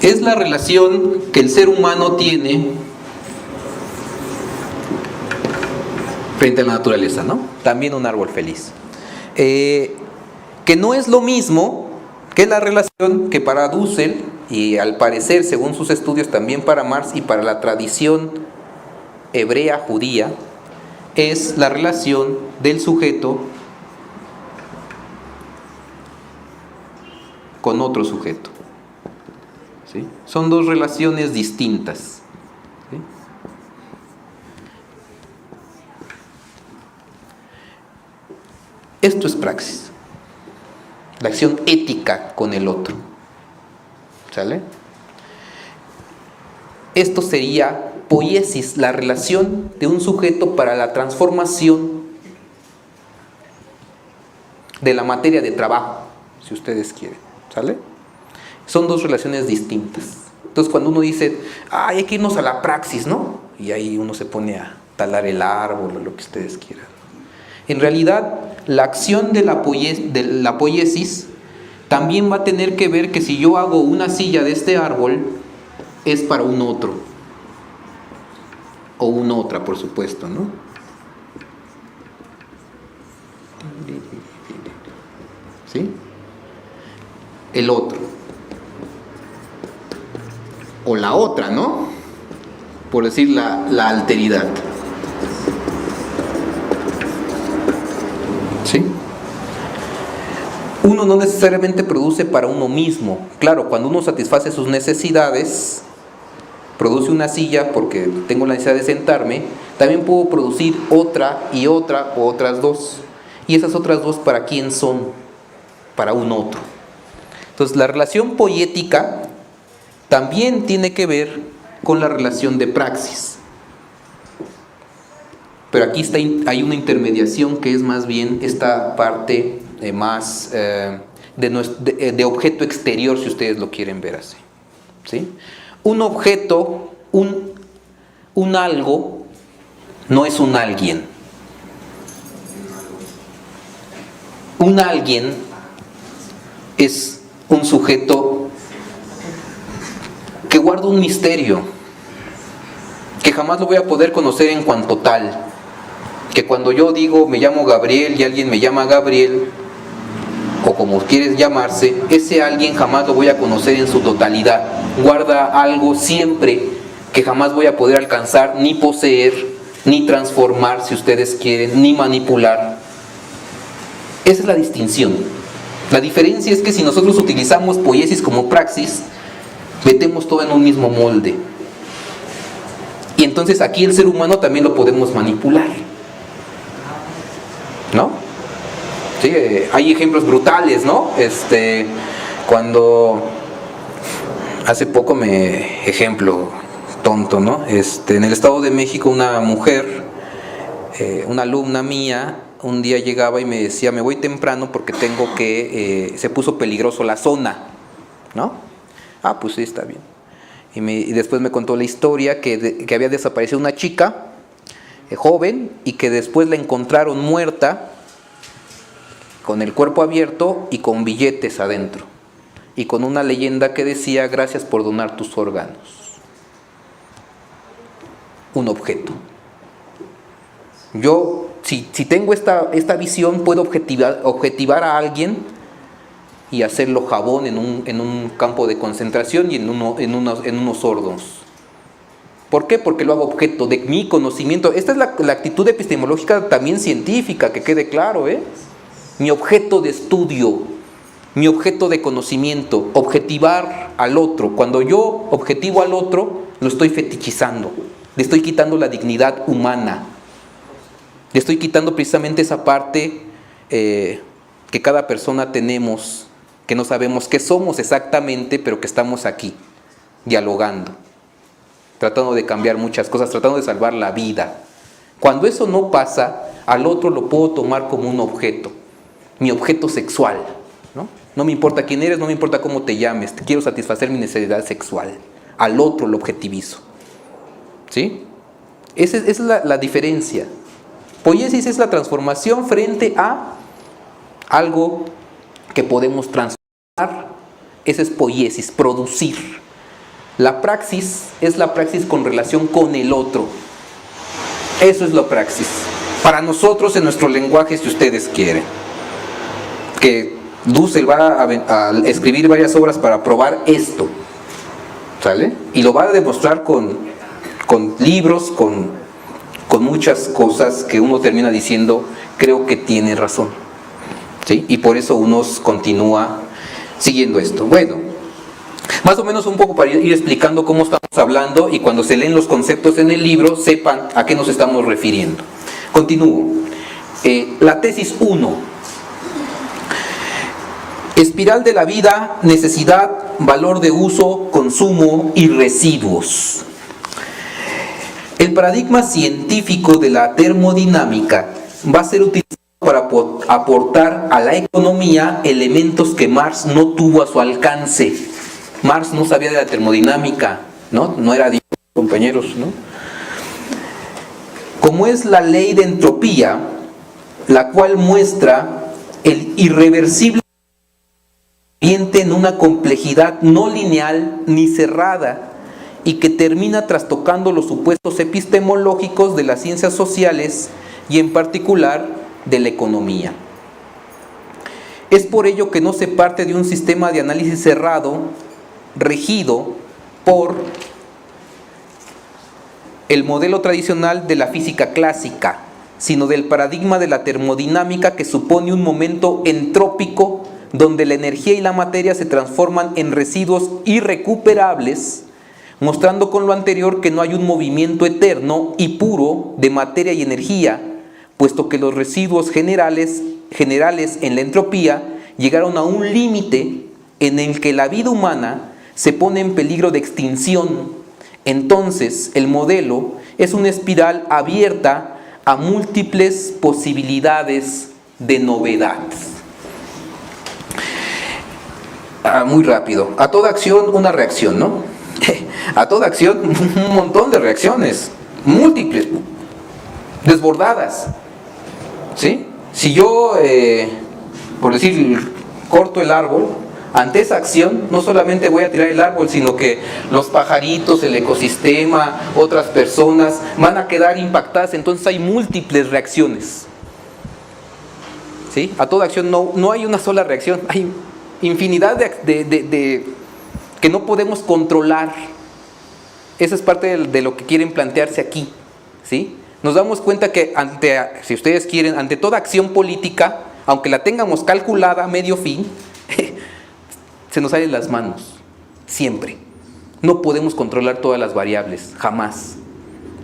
Es la relación que el ser humano tiene frente a la naturaleza, ¿no? También un árbol feliz. Que no es lo mismo que la relación que para Dussel, y al parecer, según sus estudios, también para Marx y para la tradición hebrea judía, es la relación del sujeto con otro sujeto. ¿Sí? Son dos relaciones distintas. ¿Sí? Esto es praxis, la acción ética con el otro. ¿Sale? Esto sería poiesis, la relación de un sujeto para la transformación de la materia de trabajo, si ustedes quieren. ¿Sale? Son dos relaciones distintas. Entonces, cuando uno dice, hay que irnos a la praxis, ¿no? Y ahí uno se pone a talar el árbol o lo que ustedes quieran. En realidad, la acción de la poiesis también va a tener que ver que si yo hago una silla de este árbol, es para un otro. O una otra, por supuesto, ¿no? ¿Sí? El otro. O la otra, ¿no? Por decir la alteridad. ¿Sí? Uno no necesariamente produce para uno mismo. Claro, cuando uno satisface sus necesidades, produce una silla porque tengo la necesidad de sentarme, también puedo producir otra y otra o otras dos. Y esas otras dos, ¿para quién son? Para un otro. Entonces, la relación poética también tiene que ver con la relación de praxis. Pero aquí hay una intermediación que es más bien esta parte más de objeto exterior, si ustedes lo quieren ver así. ¿Sí? Un objeto, un algo, no es un alguien. Un alguien es un sujeto que guarda un misterio, que jamás lo voy a poder conocer en cuanto tal. Que cuando yo digo me llamo Gabriel y alguien me llama Gabriel, o como quieres llamarse, ese alguien jamás lo voy a conocer en su totalidad. Guarda algo siempre que jamás voy a poder alcanzar, ni poseer, ni transformar, si ustedes quieren, ni manipular. Esa es la distinción. La diferencia es que si nosotros utilizamos poiesis como praxis, metemos todo en un mismo molde. Y entonces aquí el ser humano también lo podemos manipular, ¿no? Sí, hay ejemplos brutales, ¿no? Cuando hace poco ejemplo tonto, ¿no? En el Estado de México una mujer, una alumna mía, un día llegaba y me decía, me voy temprano porque se puso peligroso la zona, ¿no? Ah, pues sí, está bien. Y después me contó la historia que había desaparecido una chica joven y que después la encontraron muerta con el cuerpo abierto y con billetes adentro y con una leyenda que decía gracias por donar tus órganos. Un objeto. Yo, si tengo esta visión, puedo objetivar a alguien y hacerlo jabón en un campo de concentración y en unos hornos. ¿Por qué? Porque lo hago objeto de mi conocimiento. Esta es la actitud epistemológica también científica, que quede claro, Mi objeto de estudio, mi objeto de conocimiento, objetivar al otro. Cuando yo objetivo al otro, lo estoy fetichizando, le estoy quitando la dignidad humana, le estoy quitando precisamente esa parte que cada persona tenemos, que no sabemos qué somos exactamente, pero que estamos aquí, dialogando, tratando de cambiar muchas cosas, tratando de salvar la vida. Cuando eso no pasa, al otro lo puedo tomar como un objeto, mi objeto sexual, ¿no? No me importa quién eres, no me importa cómo te llames, quiero satisfacer mi necesidad sexual. Al otro lo objetivizo. ¿Sí? Esa es la diferencia. Poiesis es la transformación frente a algo que podemos transformar. Esa es poiesis, producir. La praxis es la praxis con relación con el otro. Eso es la praxis. Para nosotros, en nuestro lenguaje, si ustedes quieren. Que Dussel va a escribir varias obras para probar esto. ¿Sale? Y lo va a demostrar con libros, con muchas cosas que uno termina diciendo, creo que tiene razón. ¿Sí? Y por eso uno continúa siguiendo esto. Bueno, más o menos un poco para ir explicando cómo estamos hablando y cuando se leen los conceptos en el libro, sepan a qué nos estamos refiriendo. Continúo. La tesis 1. Espiral de la vida, necesidad, valor de uso, consumo y residuos. El paradigma científico de la termodinámica va a ser utilizado para aportar a la economía elementos que Marx no tuvo a su alcance. Marx no sabía de la termodinámica, ¿no? No era Dios, compañeros, ¿no? Como es la ley de entropía, la cual muestra el irreversible ambiente en una complejidad no lineal ni cerrada y que termina trastocando los supuestos epistemológicos de las ciencias sociales y en particular de la economía. Es por ello que no se parte de un sistema de análisis cerrado, regido por el modelo tradicional de la física clásica, sino del paradigma de la termodinámica que supone un momento entrópico donde la energía y la materia se transforman en residuos irrecuperables, mostrando con lo anterior que no hay un movimiento eterno y puro de materia y energía, puesto que los residuos generales en la entropía llegaron a un límite en el que la vida humana se pone en peligro de extinción. Entonces, el modelo es una espiral abierta a múltiples posibilidades de novedad. Muy rápido. A toda acción una reacción, ¿no? A toda acción un montón de reacciones, múltiples, desbordadas. ¿Sí? Si yo, por decir, corto el árbol, ante esa acción no solamente voy a tirar el árbol, sino que los pajaritos, el ecosistema, otras personas van a quedar impactadas. Entonces hay múltiples reacciones. ¿Sí? A toda acción no hay una sola reacción, hay infinidad de que no podemos controlar. Esa es parte de lo que quieren plantearse aquí. ¿Sí? Nos damos cuenta que si ustedes quieren, ante toda acción política, aunque la tengamos calculada a medio fin, se nos salen las manos, siempre. No podemos controlar todas las variables, jamás.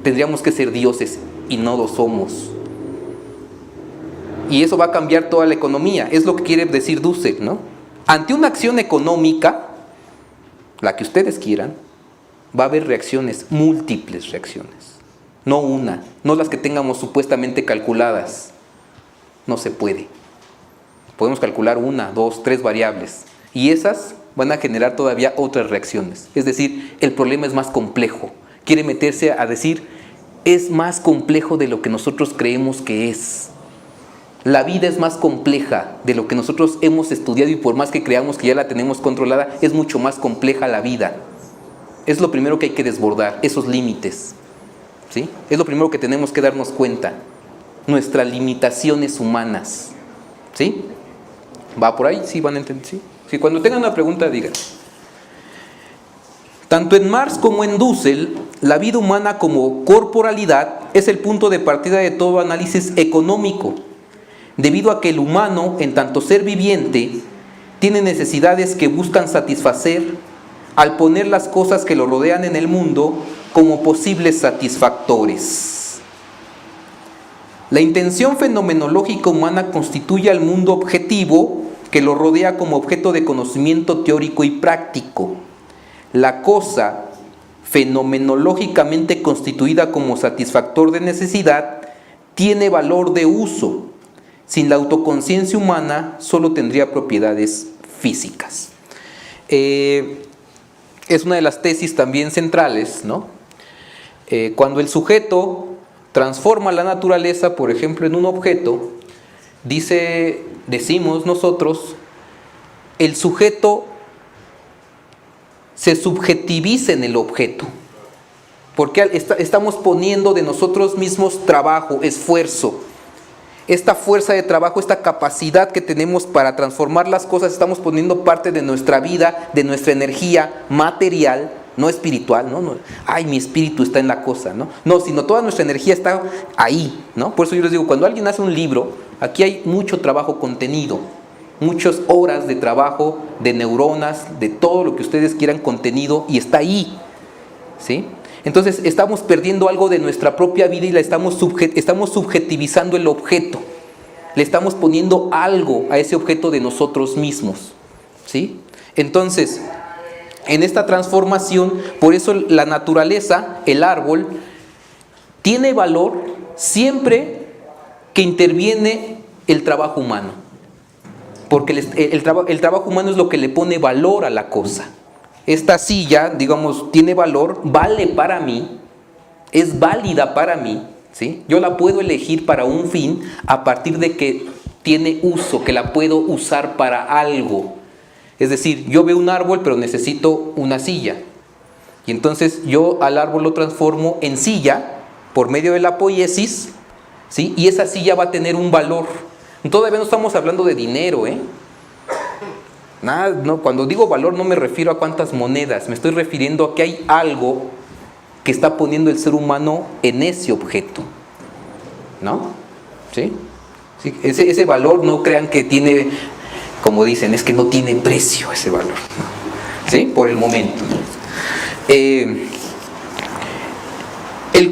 Tendríamos que ser dioses y no lo somos. Y eso va a cambiar toda la economía, es lo que quiere decir Dussek, ¿no? Ante una acción económica, la que ustedes quieran, va a haber reacciones, múltiples reacciones. No una, no las que tengamos supuestamente calculadas. No se puede. Podemos calcular 1, 2, 3 variables. Y esas van a generar todavía otras reacciones. Es decir, el problema es más complejo. Quiere meterse a decir, es más complejo de lo que nosotros creemos que es. La vida es más compleja de lo que nosotros hemos estudiado, y por más que creamos que ya la tenemos controlada, es mucho más compleja la vida. Es lo primero que hay que desbordar, esos límites. ¿Sí? Es lo primero que tenemos que darnos cuenta. Nuestras limitaciones humanas. ¿Sí? ¿Va por ahí? ¿Sí van a entender? ¿Sí? Si cuando tengan una pregunta, digan. Tanto en Marx como en Dussel, la vida humana como corporalidad es el punto de partida de todo análisis económico, debido a que el humano, en tanto ser viviente, tiene necesidades que buscan satisfacer al poner las cosas que lo rodean en el mundo como posibles satisfactores. La intención fenomenológica humana constituye al mundo objetivo que lo rodea como objeto de conocimiento teórico y práctico. La cosa fenomenológicamente constituida como satisfactor de necesidad tiene valor de uso. Sin la autoconciencia humana solo tendría propiedades físicas. Es una de las tesis también centrales, ¿no? Cuando el sujeto transforma la naturaleza, por ejemplo, en un objeto, decimos nosotros, el sujeto se subjetiviza en el objeto, porque estamos poniendo de nosotros mismos trabajo, esfuerzo. Esta fuerza de trabajo, esta capacidad que tenemos para transformar las cosas, estamos poniendo parte de nuestra vida, de nuestra energía material, no espiritual, ¿no? Ay, mi espíritu está en la cosa, ¿no? No, sino toda nuestra energía está ahí, ¿no? Por eso yo les digo, cuando alguien hace un libro, aquí hay mucho trabajo contenido, muchas horas de trabajo, de neuronas, de todo lo que ustedes quieran contenido, y está ahí, ¿sí? Entonces estamos perdiendo algo de nuestra propia vida y estamos subjetivizando el objeto. Le estamos poniendo algo a ese objeto de nosotros mismos, ¿sí? Entonces, en esta transformación, por eso la naturaleza, el árbol, tiene valor siempre que interviene el trabajo humano. Porque el trabajo humano es lo que le pone valor a la cosa. Esta silla, digamos, tiene valor, vale para mí, es válida para mí, ¿sí? Yo la puedo elegir para un fin a partir de que tiene uso, que la puedo usar para algo. Es decir, yo veo un árbol pero necesito una silla. Y entonces yo al árbol lo transformo en silla por medio de la poiesis, ¿sí? Y esa silla va a tener un valor. Todavía no estamos hablando de dinero, Nada, no, cuando digo valor no me refiero a cuántas monedas, me estoy refiriendo a que hay algo que está poniendo el ser humano en ese objeto, ¿no? ¿Sí? ¿Sí? Ese valor no crean que tiene, como dicen, es que no tiene precio ese valor, ¿sí? Por el momento. El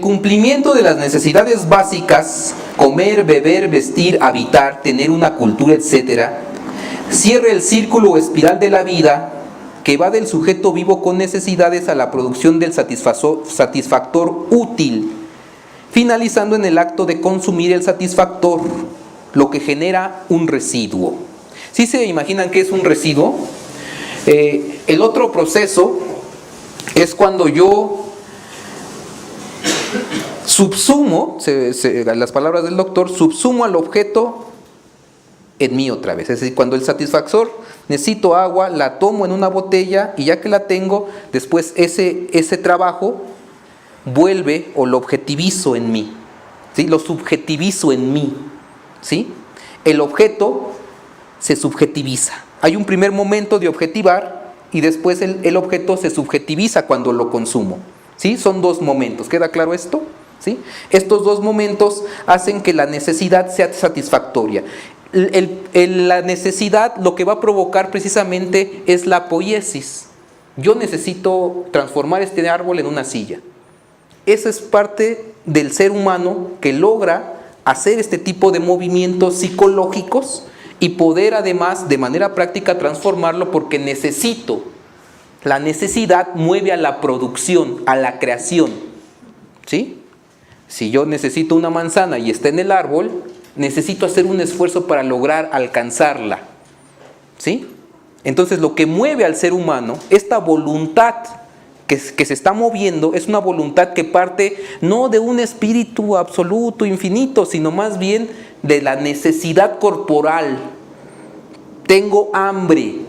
cumplimiento de las necesidades básicas, comer, beber, vestir, habitar, tener una cultura, etcétera, cierra el círculo o espiral de la vida que va del sujeto vivo con necesidades a la producción del satisfactor útil finalizando en el acto de consumir el satisfactor, lo que genera un residuo. ¿Sí se imaginan qué es un residuo? El otro proceso es cuando yo subsumo, las palabras del doctor, subsumo al objeto en mí otra vez. Es decir, cuando el satisfactor, necesito agua, la tomo en una botella y ya que la tengo, después ese trabajo vuelve o lo objetivizo en mí, ¿sí? Lo subjetivizo en mí, ¿sí? El objeto se subjetiviza. Hay un primer momento de objetivar y después el objeto se subjetiviza cuando lo consumo, ¿sí? Son dos momentos. ¿Queda claro esto? ¿Sí? Estos dos momentos hacen que la necesidad sea satisfactoria. La necesidad lo que va a provocar precisamente es la poiesis. Yo necesito transformar este árbol en una silla. Esa es parte del ser humano que logra hacer este tipo de movimientos psicológicos y poder además de manera práctica transformarlo porque necesito. La necesidad mueve a la producción, a la creación, ¿sí? Si yo necesito una manzana y está en el árbol, necesito hacer un esfuerzo para lograr alcanzarla, ¿sí? Entonces lo que mueve al ser humano, esta voluntad que se está moviendo, es una voluntad que parte no de un espíritu absoluto, infinito, sino más bien de la necesidad corporal. Tengo hambre,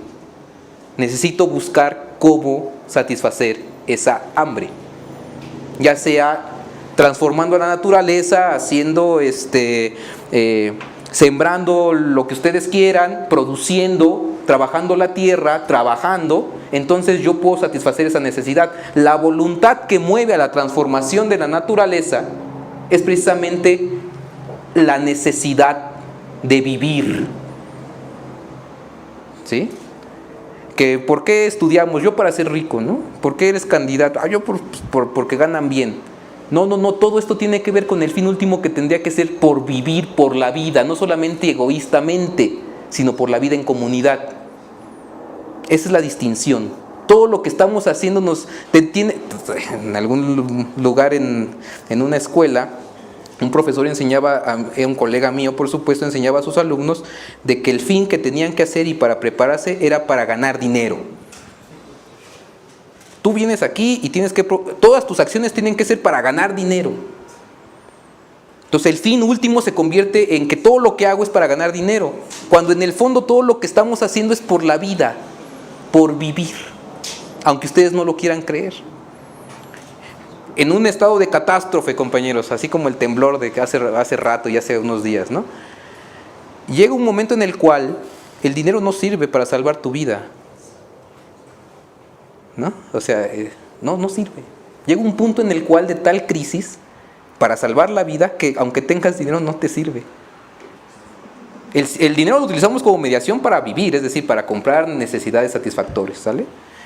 necesito buscar cómo satisfacer esa hambre, ya sea transformando la naturaleza, haciendo sembrando lo que ustedes quieran, produciendo, trabajando la tierra, entonces yo puedo satisfacer esa necesidad. La voluntad que mueve a la transformación de la naturaleza es precisamente la necesidad de vivir, ¿sí? Que ¿por qué estudiamos? Yo para ser rico, ¿no? ¿Por qué eres candidato? Yo porque ganan bien. No, todo esto tiene que ver con el fin último que tendría que ser por vivir, por la vida, no solamente egoístamente, sino por la vida en comunidad. Esa es la distinción. Todo lo que estamos haciendo nos detiene. En algún lugar en una escuela, un profesor enseñaba, un colega mío por supuesto, enseñaba a sus alumnos de que el fin que tenían que hacer y para prepararse era para ganar dinero. Tú vienes aquí y todas tus acciones tienen que ser para ganar dinero. Entonces el fin último se convierte en que todo lo que hago es para ganar dinero, cuando en el fondo todo lo que estamos haciendo es por la vida, por vivir, aunque ustedes no lo quieran creer. En un estado de catástrofe, compañeros, así como el temblor de hace rato y hace unos días, ¿no? Llega un momento en el cual el dinero no sirve para salvar tu vida, ¿no? O sea, no sirve. Llega un punto en el cual de tal crisis para salvar la vida que aunque tengas dinero no te sirve. El dinero lo utilizamos como mediación para vivir, es decir, para comprar necesidades satisfactorias, ¿sale?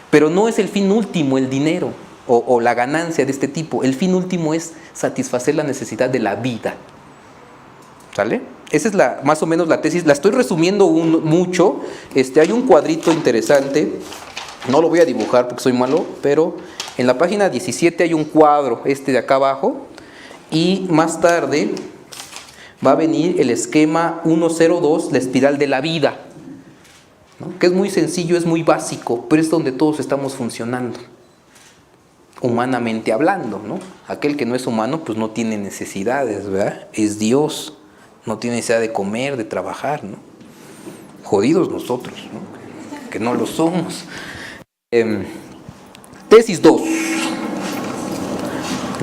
Pero no es el fin último el dinero o la ganancia de este tipo. El fin último es satisfacer la necesidad de la vida, ¿sale? Esa es más o menos la tesis. La estoy resumiendo mucho. Hay un cuadrito interesante. No lo voy a dibujar porque soy malo, pero en la página 17 hay un cuadro, de acá abajo, y más tarde va a venir el esquema 102, la espiral de la vida, ¿no? Que es muy sencillo, es muy básico, pero es donde todos estamos funcionando, humanamente hablando, ¿no? Aquel que no es humano, pues no tiene necesidades, ¿verdad? Es Dios, no tiene necesidad de comer, de trabajar, ¿no? Jodidos nosotros, ¿no? Que no lo somos. Tesis 2.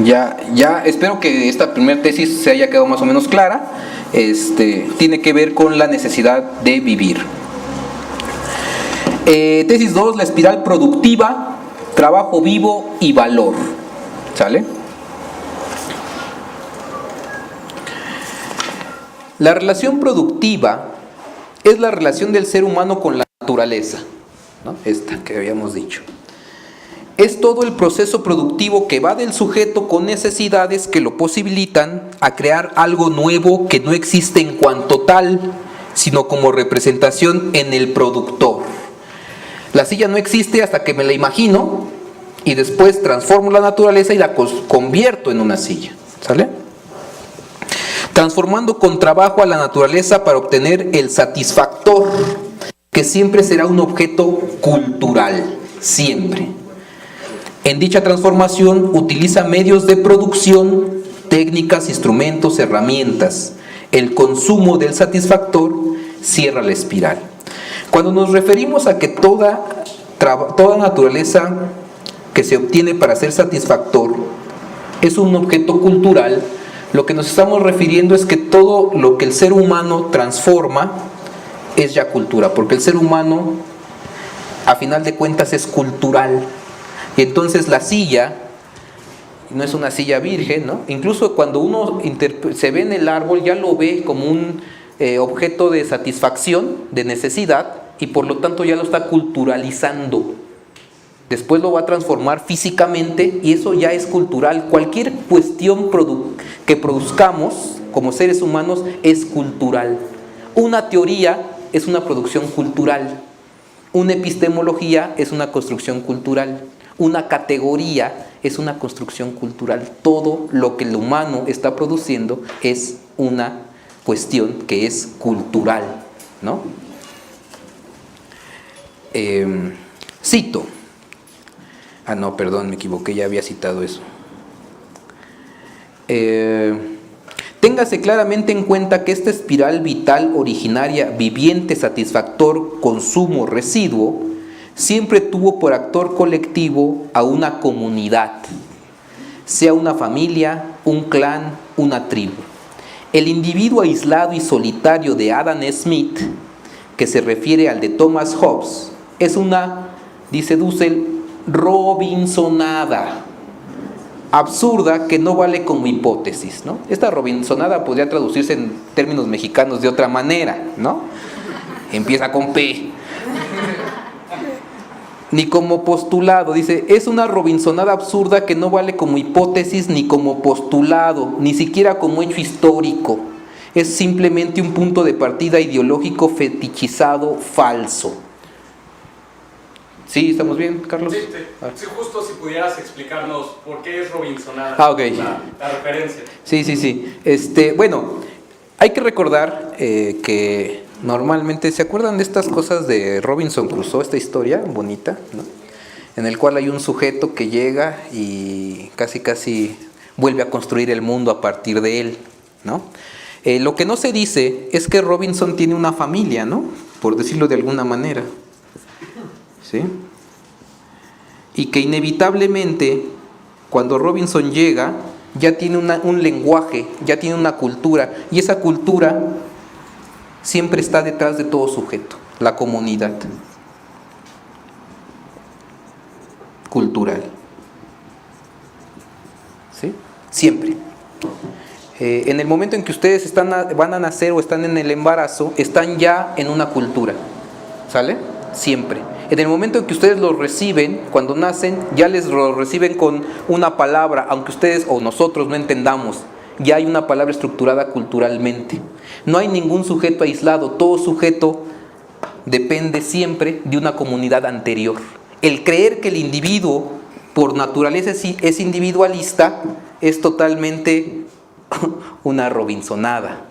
Ya espero que esta primera tesis se haya quedado más o menos clara. Tiene que ver con la necesidad de vivir. Tesis 2, la espiral productiva, trabajo vivo y valor. ¿Sale? La relación productiva es la relación del ser humano con la naturaleza, ¿no? Esta que habíamos dicho. Es todo el proceso productivo que va del sujeto con necesidades que lo posibilitan a crear algo nuevo que no existe en cuanto tal, sino como representación en el productor. La silla no existe hasta que me la imagino y después transformo la naturaleza y la convierto en una silla. ¿Sale? transformando con trabajo a la naturaleza para obtener el satisfactor, que siempre será un objeto cultural, siempre. En dicha transformación utiliza medios de producción, técnicas, instrumentos, herramientas. El consumo del satisfactor cierra la espiral. Cuando nos referimos a que toda naturaleza que se obtiene para ser satisfactor es un objeto cultural, lo que nos estamos refiriendo es que todo lo que el ser humano transforma es ya cultura, porque el ser humano, a final de cuentas, es cultural. Y entonces la silla no es una silla virgen, ¿no? Incluso cuando uno se ve en el árbol, ya lo ve como un objeto de satisfacción, de necesidad, y por lo tanto ya lo está culturalizando. Después lo va a transformar físicamente y eso ya es cultural. Cualquier cuestión que produzcamos como seres humanos es cultural. Una teoría es una producción cultural. Una epistemología es una construcción cultural. Una categoría es una construcción cultural. Todo lo que el humano está produciendo es una cuestión que es cultural, ¿no? Cito. No, perdón, me equivoqué, ya había citado eso. Téngase claramente en cuenta que esta espiral vital originaria, viviente, satisfactor, consumo, residuo, siempre tuvo por actor colectivo a una comunidad, sea una familia, un clan, una tribu. El individuo aislado y solitario de Adam Smith, que se refiere al de Thomas Hobbes, es una, dice Dussel, robinsonada absurda que no vale como hipótesis, ¿no? Esta robinsonada podría traducirse en términos mexicanos de otra manera, ¿no? Empieza con P. Ni como postulado, dice, es una robinsonada absurda que no vale como hipótesis ni como postulado, ni siquiera como hecho histórico. Es simplemente un punto de partida ideológico fetichizado falso. ¿Sí? ¿Estamos bien, Carlos? Sí, sí, justo si pudieras explicarnos por qué es robinsonada. Ok. La referencia. Sí. Bueno, hay que recordar que normalmente, ¿se acuerdan de estas cosas de Robinson Crusoe, esta historia bonita, ¿no? En el cual hay un sujeto que llega y casi vuelve a construir el mundo a partir de él, ¿no? Lo que no se dice es que Robinson tiene una familia, ¿no? Por decirlo de alguna manera, ¿sí? Y que inevitablemente, cuando Robinson llega, ya tiene un lenguaje, ya tiene una cultura, y esa cultura siempre está detrás de todo sujeto, la comunidad cultural, ¿sí? Siempre. En el momento en que ustedes van a nacer o están en el embarazo, están ya en una cultura, ¿sale? Siempre. En el momento en que ustedes lo reciben, cuando nacen, ya les lo reciben con una palabra, aunque ustedes o nosotros no entendamos, ya hay una palabra estructurada culturalmente. No hay ningún sujeto aislado, todo sujeto depende siempre de una comunidad anterior. El creer que el individuo por naturaleza es individualista es totalmente una robinsonada.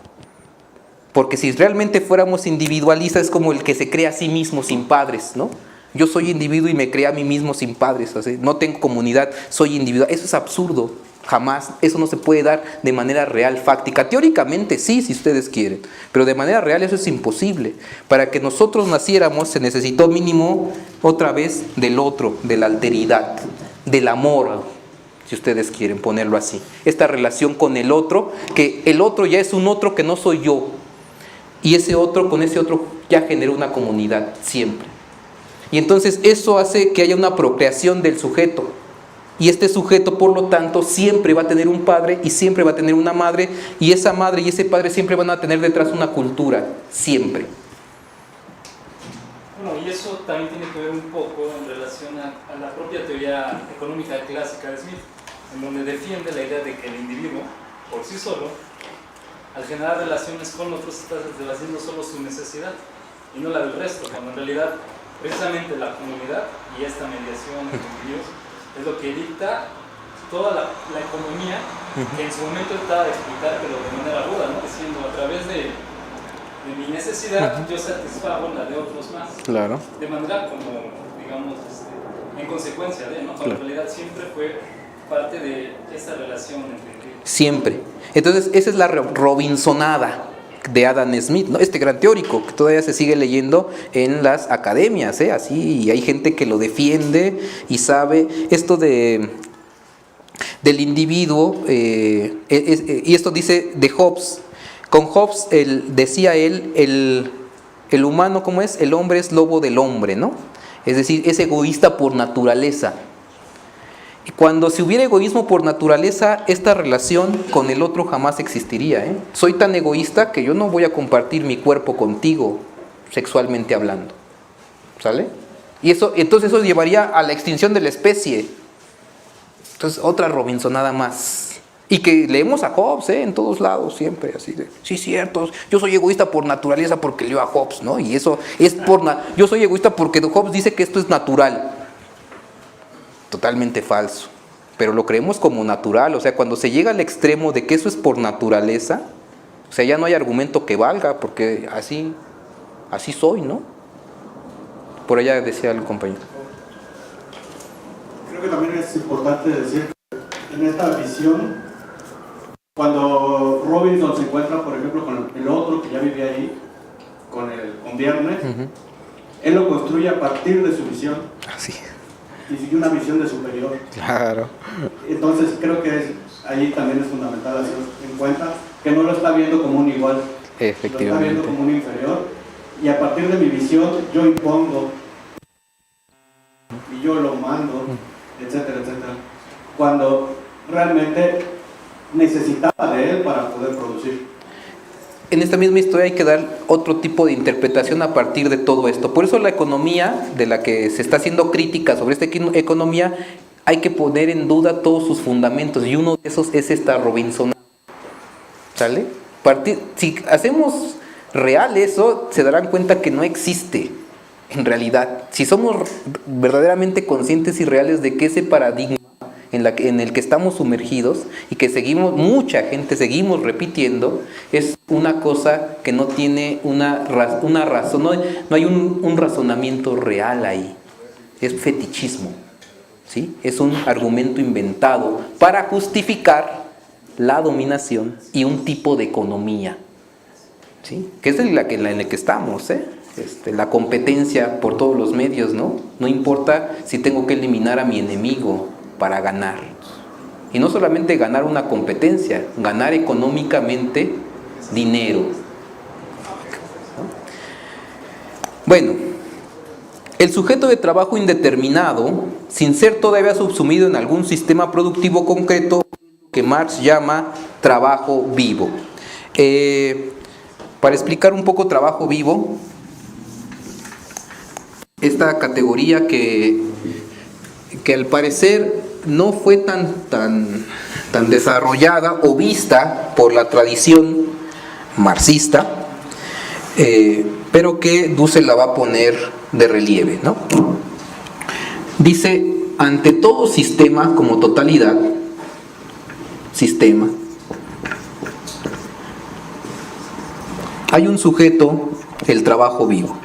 Porque si realmente fuéramos individualistas es como el que se crea a sí mismo sin padres, ¿no? Yo soy individuo y me creé a mí mismo sin padres, ¿sí? No tengo comunidad, soy individual. Eso es absurdo, jamás. Eso no se puede dar de manera real, fáctica. Teóricamente sí, si ustedes quieren, pero de manera real eso es imposible. Para que nosotros naciéramos se necesitó mínimo otra vez del otro, de la alteridad, del amor, si ustedes quieren ponerlo así. Esta relación con el otro, que el otro ya es un otro que no soy yo. Y ese otro, con ese otro, ya generó una comunidad, siempre. Y entonces eso hace que haya una procreación del sujeto. Y este sujeto, por lo tanto, siempre va a tener un padre y siempre va a tener una madre. Y esa madre y ese padre siempre van a tener detrás una cultura, siempre. Bueno, y eso también tiene que ver un poco en relación a la propia teoría económica clásica de Smith, en donde defiende la idea de que el individuo, por sí solo, al generar relaciones con otros, está satisfaciendo solo su necesidad y no la del resto, cuando en realidad precisamente la comunidad y esta mediación entre individuos es lo que dicta toda la economía que en su momento trataba de explicar, pero de manera ruda, ¿no? Diciendo, a través de mi necesidad, yo satisfago la de otros más. Claro. De manera como, digamos, en consecuencia de, ¿no? Pero en realidad siempre fue parte de esa relación entre... Siempre. Entonces, esa es la Robinsonada de Adam Smith, ¿no? Este gran teórico que todavía se sigue leyendo en las academias, así, y hay gente que lo defiende y sabe esto del individuo, y esto dice de Hobbes. Con Hobbes decía él, el humano, ¿cómo es? El hombre es lobo del hombre, ¿no? Es decir, es egoísta por naturaleza. Y cuando si hubiera egoísmo por naturaleza, esta relación con el otro jamás existiría, ¿eh? Soy tan egoísta que yo no voy a compartir mi cuerpo contigo, sexualmente hablando. ¿Sale? Y entonces eso llevaría a la extinción de la especie. Entonces, otra Robinsonada más. Y que leemos a Hobbes, en todos lados, siempre, así de, sí, cierto, yo soy egoísta por naturaleza porque leo a Hobbes, ¿no? Y eso es yo soy egoísta porque Hobbes dice que esto es natural. Totalmente falso, pero lo creemos como natural. O sea, cuando se llega al extremo de que eso es por naturaleza, o sea, ya no hay argumento que valga, porque así soy, ¿no? Por allá decía el compañero. Creo que también es importante decir que en esta visión, cuando Robinson se encuentra, por ejemplo, con el otro que ya vivía ahí, con Viernes, él lo construye a partir de su visión. Así. Y sigue una visión de superior. Claro. Entonces creo que ahí también es fundamental hacer en cuenta que no lo está viendo como un igual, Efectivamente. lo está viendo como un inferior, y a partir de mi visión yo impongo y yo lo mando, etcétera, etcétera, cuando realmente necesitaba de él para poder producir. En esta misma historia hay que dar otro tipo de interpretación a partir de todo esto. Por eso la economía, de la que se está haciendo crítica sobre esta economía, hay que poner en duda todos sus fundamentos, y uno de esos es esta Robinsonada. ¿Sale? Si hacemos real eso, se darán cuenta que no existe en realidad. Si somos verdaderamente conscientes y reales de que ese paradigma en el que estamos sumergidos y que mucha gente seguimos repitiendo, es una cosa que no tiene una razón, no hay un razonamiento real ahí, es fetichismo, ¿sí? Es un argumento inventado para justificar la dominación y un tipo de economía, ¿sí? Que es en la que estamos, la competencia por todos los medios, ¿no? No importa si tengo que eliminar a mi enemigo para ganar. Y no solamente ganar una competencia, ganar económicamente dinero. ¿No? Bueno, el sujeto de trabajo indeterminado, sin ser todavía subsumido en algún sistema productivo concreto, que Marx llama trabajo vivo. Para explicar un poco trabajo vivo, esta categoría que al parecer no fue tan desarrollada o vista por la tradición marxista, pero que Dussel la va a poner de relieve, ¿no? Dice, ante todo sistema como totalidad, sistema, hay un sujeto, el trabajo vivo.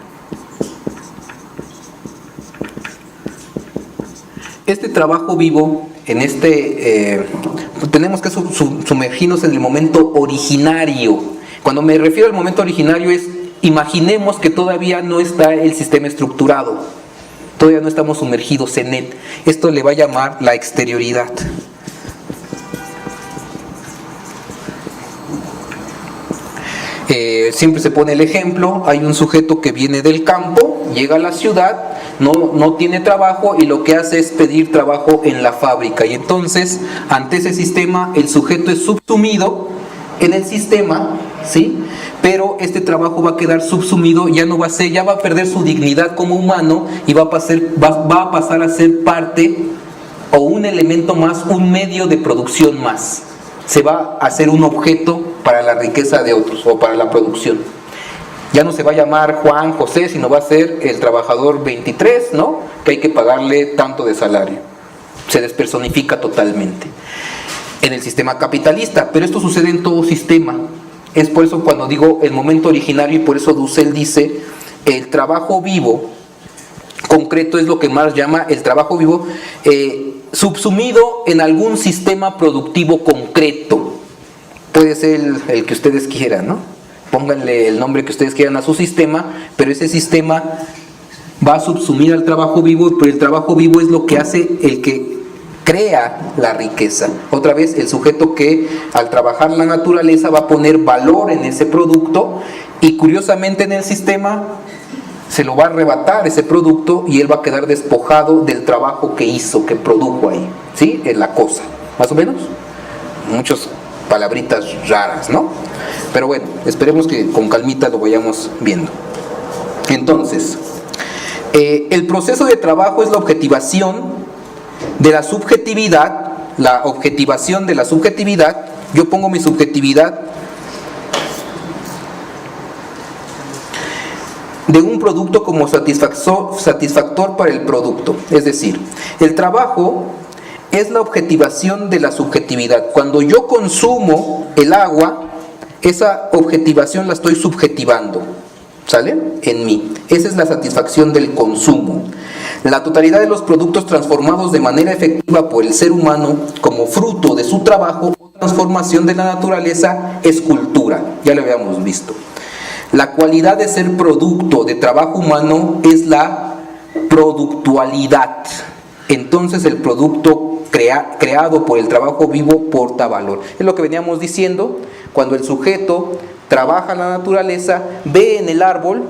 Este trabajo vivo, tenemos que sumergirnos en el momento originario. Cuando me refiero al momento originario imaginemos que todavía no está el sistema estructurado, todavía no estamos sumergidos en él. Esto le va a llamar la exterioridad. Siempre se pone el ejemplo, hay un sujeto que viene del campo, llega a la ciudad, no tiene trabajo y lo que hace es pedir trabajo en la fábrica, y entonces ante ese sistema el sujeto es subsumido en el sistema, ¿sí? Pero este trabajo va a quedar subsumido, ya va a perder su dignidad como humano y va a pasar a ser parte o un elemento más, un medio de producción más. Se va a hacer un objeto para la riqueza de otros o para la producción. Ya no se va a llamar Juan, José, sino va a ser el trabajador 23, ¿no? Que hay que pagarle tanto de salario. Se despersonifica totalmente. en el sistema capitalista, pero esto sucede en todo sistema. Es por eso cuando digo el momento originario, y por eso Dussel dice el trabajo vivo concreto es lo que Marx llama el trabajo vivo subsumido en algún sistema productivo concreto. Puede ser el que ustedes quieran, ¿no? Pónganle el nombre que ustedes quieran a su sistema, pero ese sistema va a subsumir al trabajo vivo, pero el trabajo vivo es lo que hace el que crea la riqueza. Otra vez, el sujeto que al trabajar la naturaleza va a poner valor en ese producto y curiosamente en el sistema se lo va a arrebatar ese producto y él va a quedar despojado del trabajo que hizo, que produjo ahí, ¿sí? En la cosa, más o menos. Muchas palabritas raras, ¿no? Pero bueno, esperemos que con calmita lo vayamos viendo. Entonces, el proceso de trabajo es la objetivación de la subjetividad, la objetivación de la subjetividad. Yo pongo mi subjetividad de un producto como satisfactor para el producto. Es decir, el trabajo es la objetivación de la subjetividad. Cuando yo consumo el agua, esa objetivación la estoy subjetivando, ¿sale? En mí. Esa es la satisfacción del consumo. La totalidad de los productos transformados de manera efectiva por el ser humano como fruto de su trabajo o transformación de la naturaleza es cultura. Ya lo habíamos visto. La cualidad de ser producto de trabajo humano es la productualidad. Entonces el producto creado por el trabajo vivo porta valor. Es lo que veníamos diciendo, cuando el sujeto trabaja la naturaleza, ve en el árbol,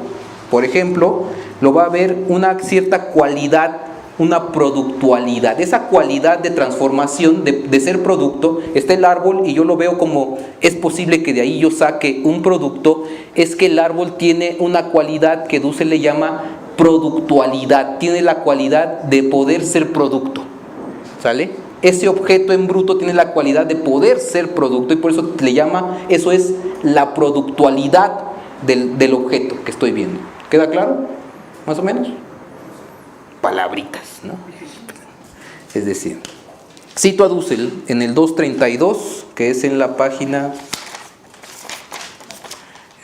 por ejemplo, lo va a ver una cierta cualidad, una productualidad. Esa cualidad de transformación, de ser producto, está el árbol y yo lo veo como es posible que de ahí yo saque un producto, es que el árbol tiene una cualidad que Dussel le llama productualidad, tiene la cualidad de poder ser producto, ¿sale? Ese objeto en bruto tiene la cualidad de poder ser producto y por eso le llama, eso es la productualidad del objeto que estoy viendo. ¿Queda claro? ¿Más o menos? Palabritas, ¿no? Es decir, cito a Dussel en el 232, que es en la página,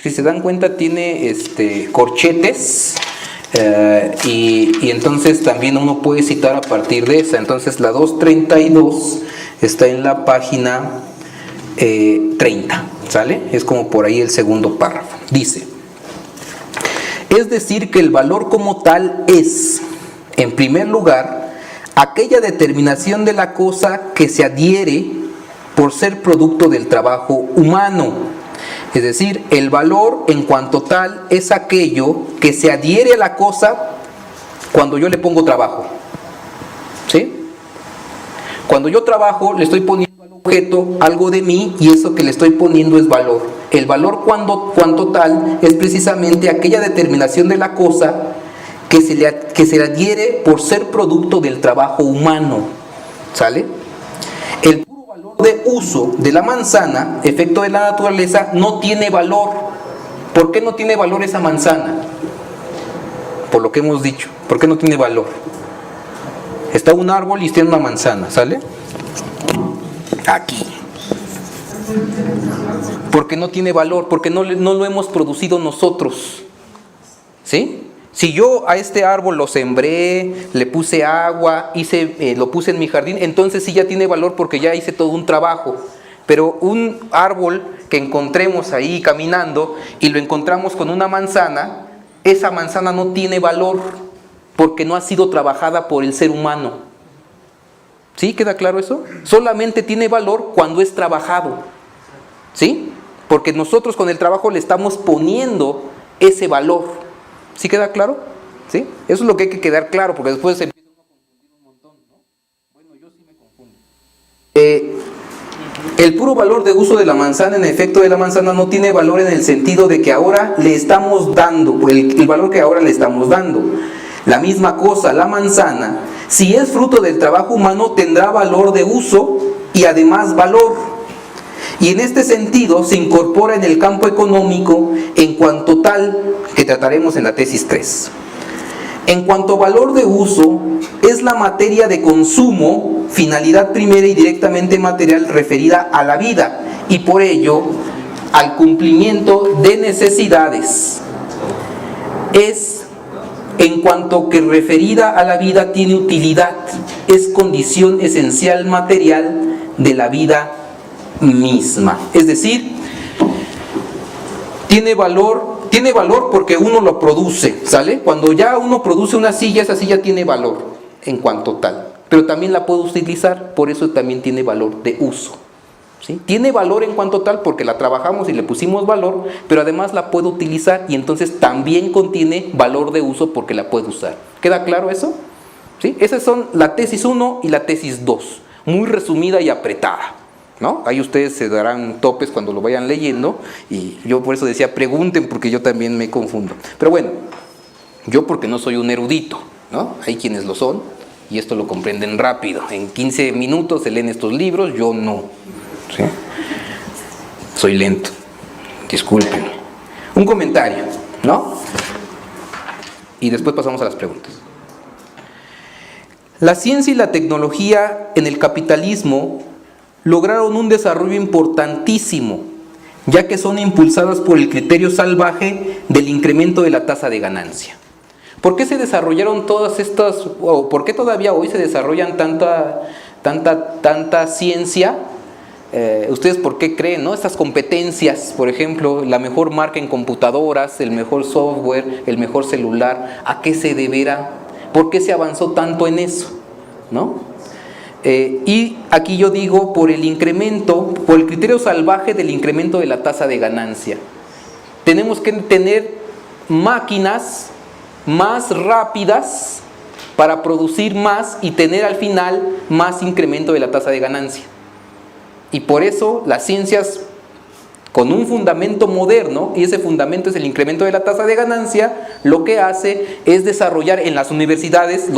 si se dan cuenta tiene corchetes, y entonces también uno puede citar a partir de esa. Entonces la 232 está en la página 30, ¿sale? Es como por ahí el segundo párrafo. Dice: es decir que el valor como tal es, en primer lugar, aquella determinación de la cosa que se adhiere por ser producto del trabajo humano. Es decir, el valor en cuanto tal es aquello que se adhiere a la cosa cuando yo le pongo trabajo. ¿Sí? Cuando yo trabajo, le estoy poniendo al objeto algo de mí y eso que le estoy poniendo es valor. El valor cuanto tal es precisamente aquella determinación de la cosa que se le adhiere por ser producto del trabajo humano. ¿Sale? El puro valor de uso de la manzana, efecto de la naturaleza, no tiene valor. ¿Por qué no tiene valor esa manzana? Por lo que hemos dicho. ¿Por qué no tiene valor? Está un árbol y tiene una manzana, ¿sale? Aquí. Porque no tiene valor, porque no lo hemos producido nosotros. ¿Sí? Si yo a este árbol lo sembré, le puse agua, lo puse en mi jardín, entonces sí ya tiene valor porque ya hice todo un trabajo. Pero un árbol que encontremos ahí caminando y lo encontramos con una manzana, esa manzana no tiene valor porque no ha sido trabajada por el ser humano. ¿Sí? ¿Queda claro eso? Solamente tiene valor cuando es trabajado. ¿Sí? Porque nosotros con el trabajo le estamos poniendo ese valor. ¿Sí queda claro? ¿Sí? Eso es lo que hay que quedar claro, porque después se empieza uno a confundir un montón, ¿no? Bueno, yo sí me confundo. El puro valor de uso de la manzana, en efecto de la manzana, no tiene valor en el sentido de que ahora le estamos dando, el valor que ahora le estamos dando. La misma cosa, la manzana, si es fruto del trabajo humano, tendrá valor de uso y además valor. Y en este sentido se incorpora en el campo económico en cuanto tal, que trataremos en la tesis 3. En cuanto a valor de uso, es la materia de consumo, finalidad primera y directamente material referida a la vida y por ello al cumplimiento de necesidades. Es en cuanto que referida a la vida tiene utilidad, es condición esencial material de la vida misma. Es decir, tiene valor porque uno lo produce, ¿sale? Cuando ya uno produce una silla, esa silla tiene valor en cuanto tal, pero también la puedo utilizar, por eso también tiene valor de uso, ¿sí? Tiene valor en cuanto tal porque la trabajamos y le pusimos valor, pero además la puedo utilizar y entonces también contiene valor de uso porque la puedo usar. ¿Queda claro eso? ¿Sí? Esas son la tesis 1 y la tesis 2, muy resumida y apretada, ¿no? Ahí ustedes se darán topes cuando lo vayan leyendo y yo por eso decía pregunten porque yo también me confundo. Pero bueno, yo porque no soy un erudito, ¿no? Hay quienes lo son y esto lo comprenden rápido. En 15 minutos se leen estos libros, yo no. ¿Sí? Soy lento, disculpen. Un comentario, ¿no? Y después pasamos a las preguntas. La ciencia y la tecnología en el capitalismo lograron un desarrollo importantísimo, ya que son impulsadas por el criterio salvaje del incremento de la tasa de ganancia. ¿Por qué se desarrollaron todas estas, o por qué todavía hoy se desarrollan tanta ciencia? ¿Ustedes por qué creen, no? Estas competencias, por ejemplo, la mejor marca en computadoras, el mejor software, el mejor celular, ¿a qué se deberá? ¿Por qué se avanzó tanto en eso? ¿No? Y aquí yo digo por el criterio salvaje del incremento de la tasa de ganancia. Tenemos que tener máquinas más rápidas para producir más y tener al final más incremento de la tasa de ganancia. Y por eso las ciencias con un fundamento moderno, y ese fundamento es el incremento de la tasa de ganancia, lo que hace es desarrollar en las universidades,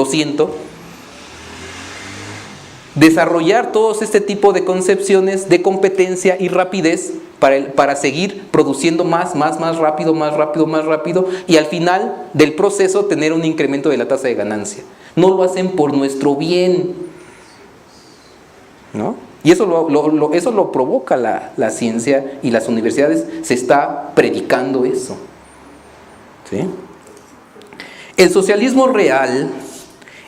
desarrollar todos este tipo de concepciones de competencia y rapidez para seguir produciendo más rápido y al final del proceso tener un incremento de la tasa de ganancia. No lo hacen por nuestro bien, ¿no? Y eso lo provoca la ciencia y las universidades se está predicando eso, ¿sí? El socialismo real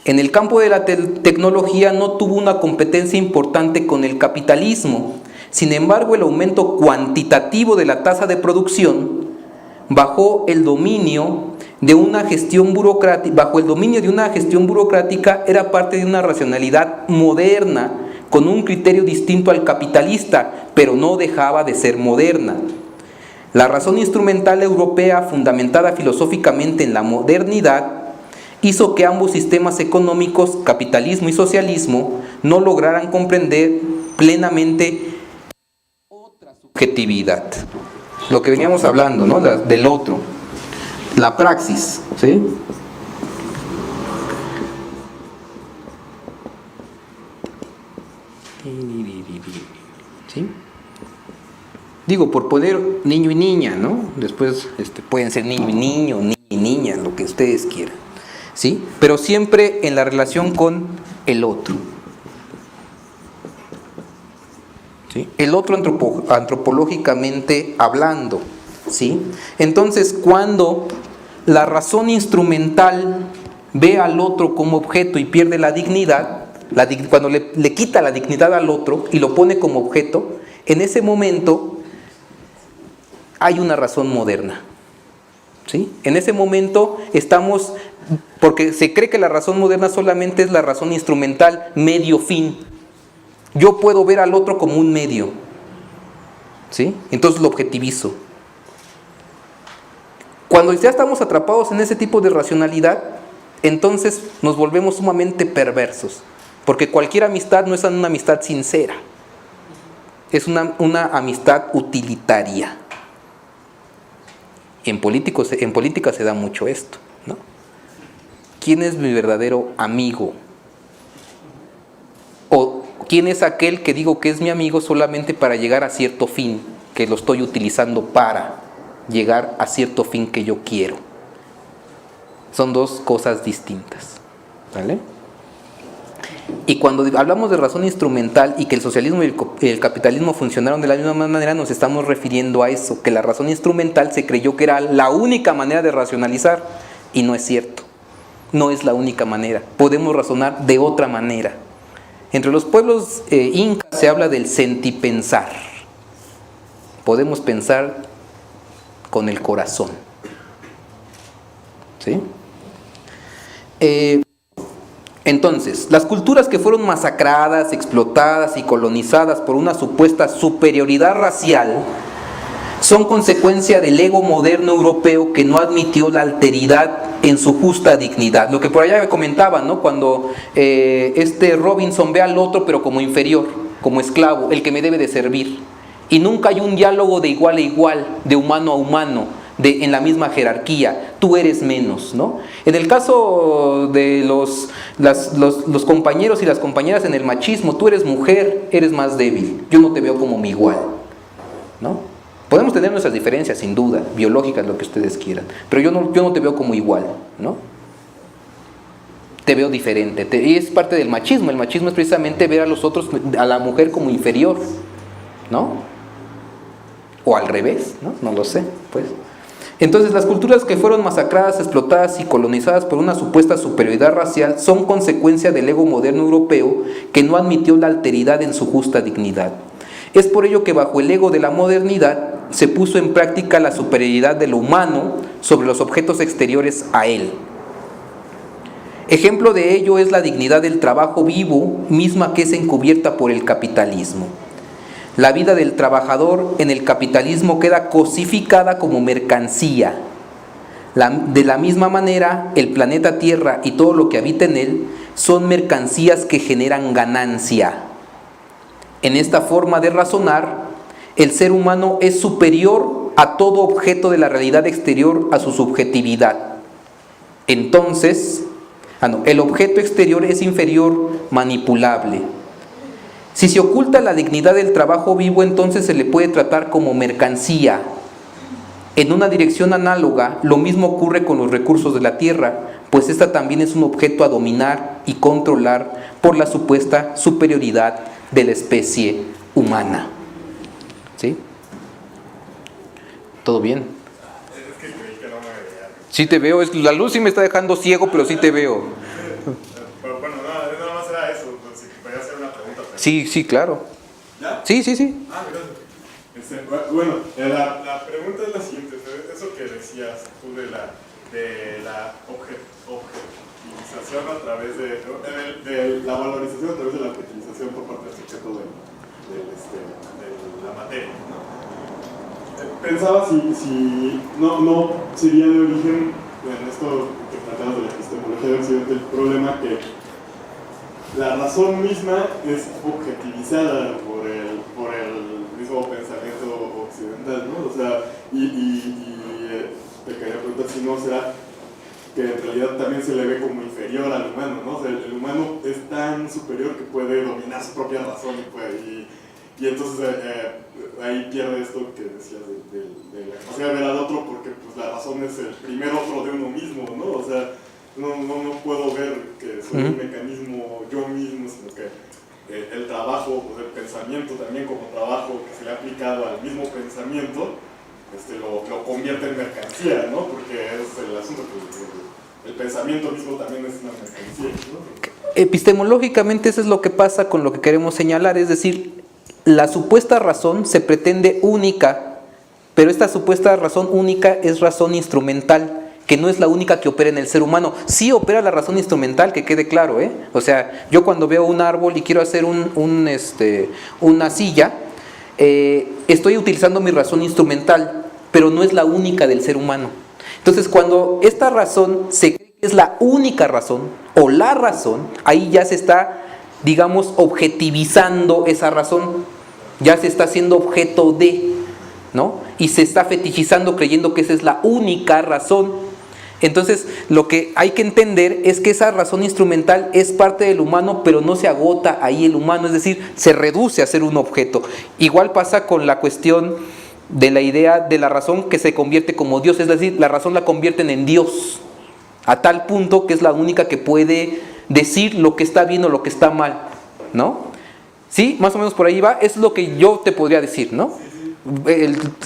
en el campo de la tecnología no tuvo una competencia importante con el capitalismo. Sin embargo, el aumento cuantitativo de la tasa de producción bajo el dominio de una gestión burocrática era parte de una racionalidad moderna con un criterio distinto al capitalista, pero no dejaba de ser moderna. La razón instrumental europea, fundamentada filosóficamente en la modernidad, hizo que ambos sistemas económicos, capitalismo y socialismo, no lograran comprender plenamente otra subjetividad. Lo que veníamos hablando, ¿no? Del otro, la praxis, ¿sí? ¿Sí? Digo, por poner niño y niña, ¿no? Después pueden ser niño y niño, niña y niña, lo que ustedes quieran, ¿sí? Pero siempre en la relación con el otro, ¿sí? El otro antropológicamente hablando, ¿sí? Entonces, cuando la razón instrumental ve al otro como objeto y pierde la dignidad, cuando le quita la dignidad al otro y lo pone como objeto, en ese momento hay una razón moderna, ¿sí? En ese momento estamos, porque se cree que la razón moderna solamente es la razón instrumental, medio fin. Yo puedo ver al otro como un medio, ¿sí? Entonces lo objetivizo. Cuando ya estamos atrapados en ese tipo de racionalidad, entonces nos volvemos sumamente perversos, porque cualquier amistad no es una amistad sincera, es una amistad utilitaria. En política se da mucho esto, ¿no? ¿Quién es mi verdadero amigo? ¿O quién es aquel que digo que es mi amigo solamente para llegar a cierto fin, que lo estoy utilizando para llegar a cierto fin que yo quiero? Son dos cosas distintas, ¿vale? Y cuando hablamos de razón instrumental y que el socialismo y el capitalismo funcionaron de la misma manera, nos estamos refiriendo a eso, que la razón instrumental se creyó que era la única manera de racionalizar, y no es cierto. No es la única manera. Podemos razonar de otra manera. Entre los pueblos incas se habla del sentipensar. Podemos pensar con el corazón. ¿Sí? Entonces, las culturas que fueron masacradas, explotadas y colonizadas por una supuesta superioridad racial son consecuencia del ego moderno europeo que no admitió la alteridad en su justa dignidad. Lo que por allá me comentaba, ¿no? Cuando Robinson ve al otro pero como inferior, como esclavo, el que me debe de servir. Y nunca hay un diálogo de igual a igual, de humano a humano, en la misma jerarquía. Tú eres menos, ¿no? En el caso de los compañeros y las compañeras en el machismo, tú eres mujer, eres más débil. Yo no te veo como mi igual, ¿no? Podemos tener nuestras diferencias, sin duda, biológicas, lo que ustedes quieran, pero yo no te veo como igual, ¿no? Te veo diferente, y es parte del machismo. El machismo es precisamente ver a los otros, a la mujer como inferior, ¿no? O al revés, ¿no? No lo sé, pues. Entonces, las culturas que fueron masacradas, explotadas y colonizadas por una supuesta superioridad racial son consecuencia del ego moderno europeo que no admitió la alteridad en su justa dignidad. Es por ello que bajo el ego de la modernidad se puso en práctica la superioridad de lo humano sobre los objetos exteriores a él. Ejemplo de ello es la dignidad del trabajo vivo, misma que es encubierta por el capitalismo. La vida del trabajador en el capitalismo queda cosificada como mercancía. De la misma manera, el planeta Tierra y todo lo que habita en él son mercancías que generan ganancia. En esta forma de razonar, el ser humano es superior a todo objeto de la realidad exterior a su subjetividad. Entonces, el objeto exterior es inferior, manipulable. Si se oculta la dignidad del trabajo vivo, entonces se le puede tratar como mercancía. En una dirección análoga, lo mismo ocurre con los recursos de la tierra, pues esta también es un objeto a dominar y controlar por la supuesta superioridad de la especie humana. ¿Sí? ¿Todo bien? Es que creí que no me veía. Sí te veo, la luz sí me está dejando ciego, pero sí te veo. Pero bueno, nada más era eso, pues, si podía hacer una pregunta. Pero... Sí, claro. ¿Ya? Sí. Gracias. Bueno, la pregunta es la siguiente. Eso que decías tú de la objetivización a través de la valorización a través de la objetivización por parte del sujeto de la materia, ¿no? Pensaba si no sería de origen, en esto que tratamos de la epistemología de Occidente, el problema que la razón misma es objetivizada por el mismo pensamiento occidental, ¿no? O sea, te quería preguntar si no será que en realidad también se le ve como inferior al humano, ¿no? O sea, el humano es tan superior que puede dominar su propia razón y entonces ahí pierde esto que decías de la capacidad de ver al otro, porque pues la razón es el primer otro de uno mismo, ¿no? O sea, no puedo ver que soy un mecanismo yo mismo, sino que el trabajo, pues el pensamiento también como trabajo que se le ha aplicado al mismo pensamiento, lo convierte en mercancía, ¿no? Porque es el asunto que el pensamiento mismo también es una mercancía, ¿no? Epistemológicamente eso es lo que pasa con lo que queremos señalar, es decir, la supuesta razón se pretende única, pero esta supuesta razón única es razón instrumental, que no es la única que opera en el ser humano. Sí opera la razón instrumental, que quede claro, ¿eh? O sea, yo cuando veo un árbol y quiero hacer una silla, estoy utilizando mi razón instrumental, pero no es la única del ser humano. Entonces, cuando esta razón se cree que es la única razón, o la razón, ahí ya se está, digamos, objetivizando esa razón, ya se está haciendo objeto de, ¿no? Y se está fetichizando creyendo que esa es la única razón. Entonces, lo que hay que entender es que esa razón instrumental es parte del humano, pero no se agota ahí el humano, es decir, se reduce a ser un objeto. Igual pasa con la cuestión de la idea de la razón que se convierte como Dios, es decir, la razón la convierten en Dios. a tal punto que es la única que puede decir lo que está bien o lo que está mal, ¿no? ¿Sí? Más o menos por ahí va, es lo que yo te podría decir, ¿no?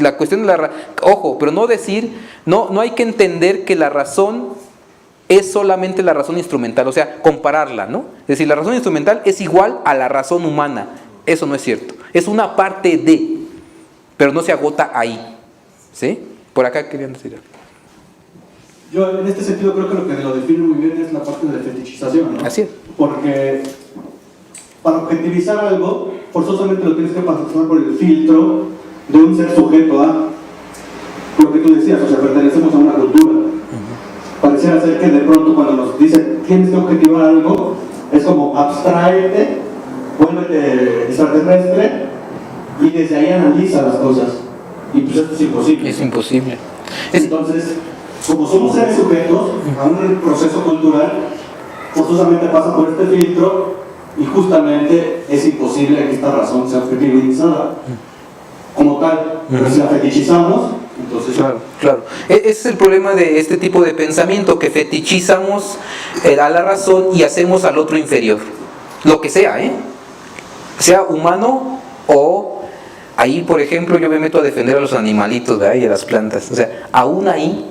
La cuestión de ojo, pero no decir, no hay que entender que la razón es solamente la razón instrumental, o sea, compararla, ¿no? Es decir, la razón instrumental es igual a la razón humana, eso no es cierto, es una parte de, pero no se agota ahí, ¿sí? Por acá querían decir. Yo en este sentido creo que lo que lo define muy bien es la parte de fetichización, ¿no? Así es. Porque para objetivizar algo, forzosamente lo tienes que pasar por el filtro de un ser sujeto a lo que tú decías, o sea, pertenecemos a una cultura. Pareciera ser que de pronto cuando nos dicen tienes que objetivar algo, es como abstraerte, vuélvete extraterrestre y desde ahí analiza las cosas. Y pues esto es imposible. Es imposible. Entonces, como somos seres sujetos a un proceso cultural, forzosamente pasa por este filtro y justamente es imposible que esta razón sea objetivizada como tal. Pero si la fetichizamos, entonces... Claro. Ese es el problema de este tipo de pensamiento, que fetichizamos a la razón y hacemos al otro inferior. Lo que sea, sea humano o... Ahí, por ejemplo, yo me meto a defender a los animalitos, ¿verdad? Y a las plantas. O sea, aún ahí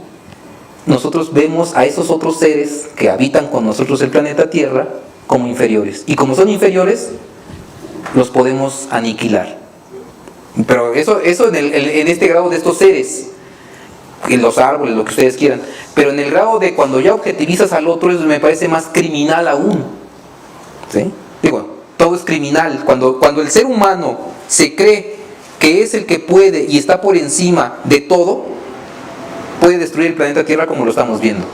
nosotros vemos a esos otros seres que habitan con nosotros el planeta Tierra como inferiores. Y como son inferiores, los podemos aniquilar. Pero eso en este grado de estos seres, en los árboles, lo que ustedes quieran. Pero en el grado de cuando ya objetivizas al otro, eso me parece más criminal aún. ¿Sí? Digo, todo es criminal. Cuando el ser humano se cree que es el que puede y está por encima de todo, puede destruir el planeta Tierra como lo estamos viendo.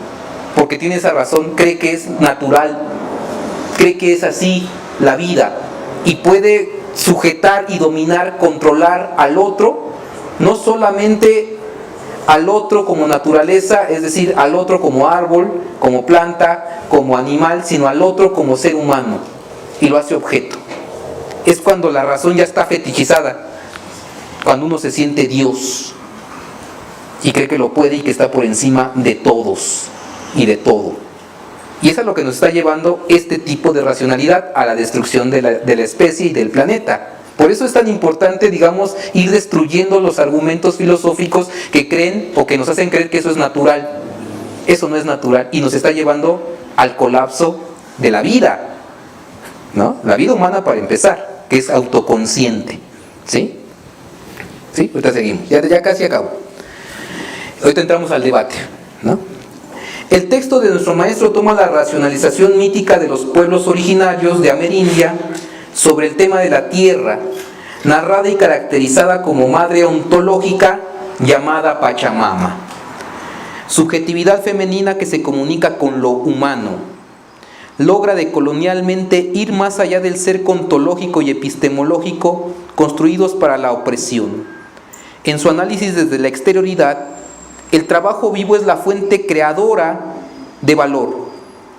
Porque tiene esa razón, cree que es natural, cree que es así la vida y puede sujetar y dominar, controlar al otro, no solamente al otro como naturaleza, es decir, al otro como árbol, como planta, como animal, sino al otro como ser humano, y lo hace objeto. Es cuando la razón ya está fetichizada, cuando uno se siente Dios y cree que lo puede y que está por encima de todos y de todo. Y eso es lo que nos está llevando este tipo de racionalidad a la destrucción de la especie y del planeta. Por eso es tan importante, digamos, ir destruyendo los argumentos filosóficos que creen o que nos hacen creer que eso es natural. Eso no es natural y nos está llevando al colapso de la vida, ¿no? La vida humana, para empezar, que es autoconsciente. ¿Sí? ¿Sí? Ahorita seguimos. Ya casi acabo. Ahorita entramos al debate, ¿no? El texto de nuestro maestro toma la racionalización mítica de los pueblos originarios de Amerindia sobre el tema de la tierra, narrada y caracterizada como madre ontológica llamada Pachamama. Subjetividad femenina que se comunica con lo humano. Logra decolonialmente ir más allá del ser ontológico y epistemológico construidos para la opresión. En su análisis desde la exterioridad, el trabajo vivo es la fuente creadora de valor.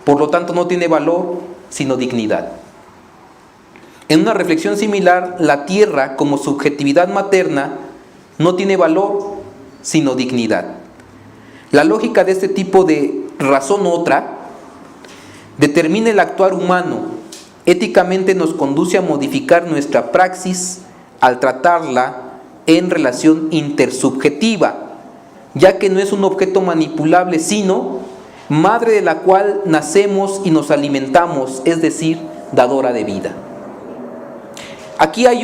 Por lo tanto, no tiene valor, sino dignidad. En una reflexión similar, la tierra, como subjetividad materna, no tiene valor, sino dignidad. La lógica de este tipo de razón otra determina el actuar humano. Éticamente nos conduce a modificar nuestra praxis al tratarla en relación intersubjetiva, ya que no es un objeto manipulable, sino madre de la cual nacemos y nos alimentamos, es decir, dadora de vida. Aquí hay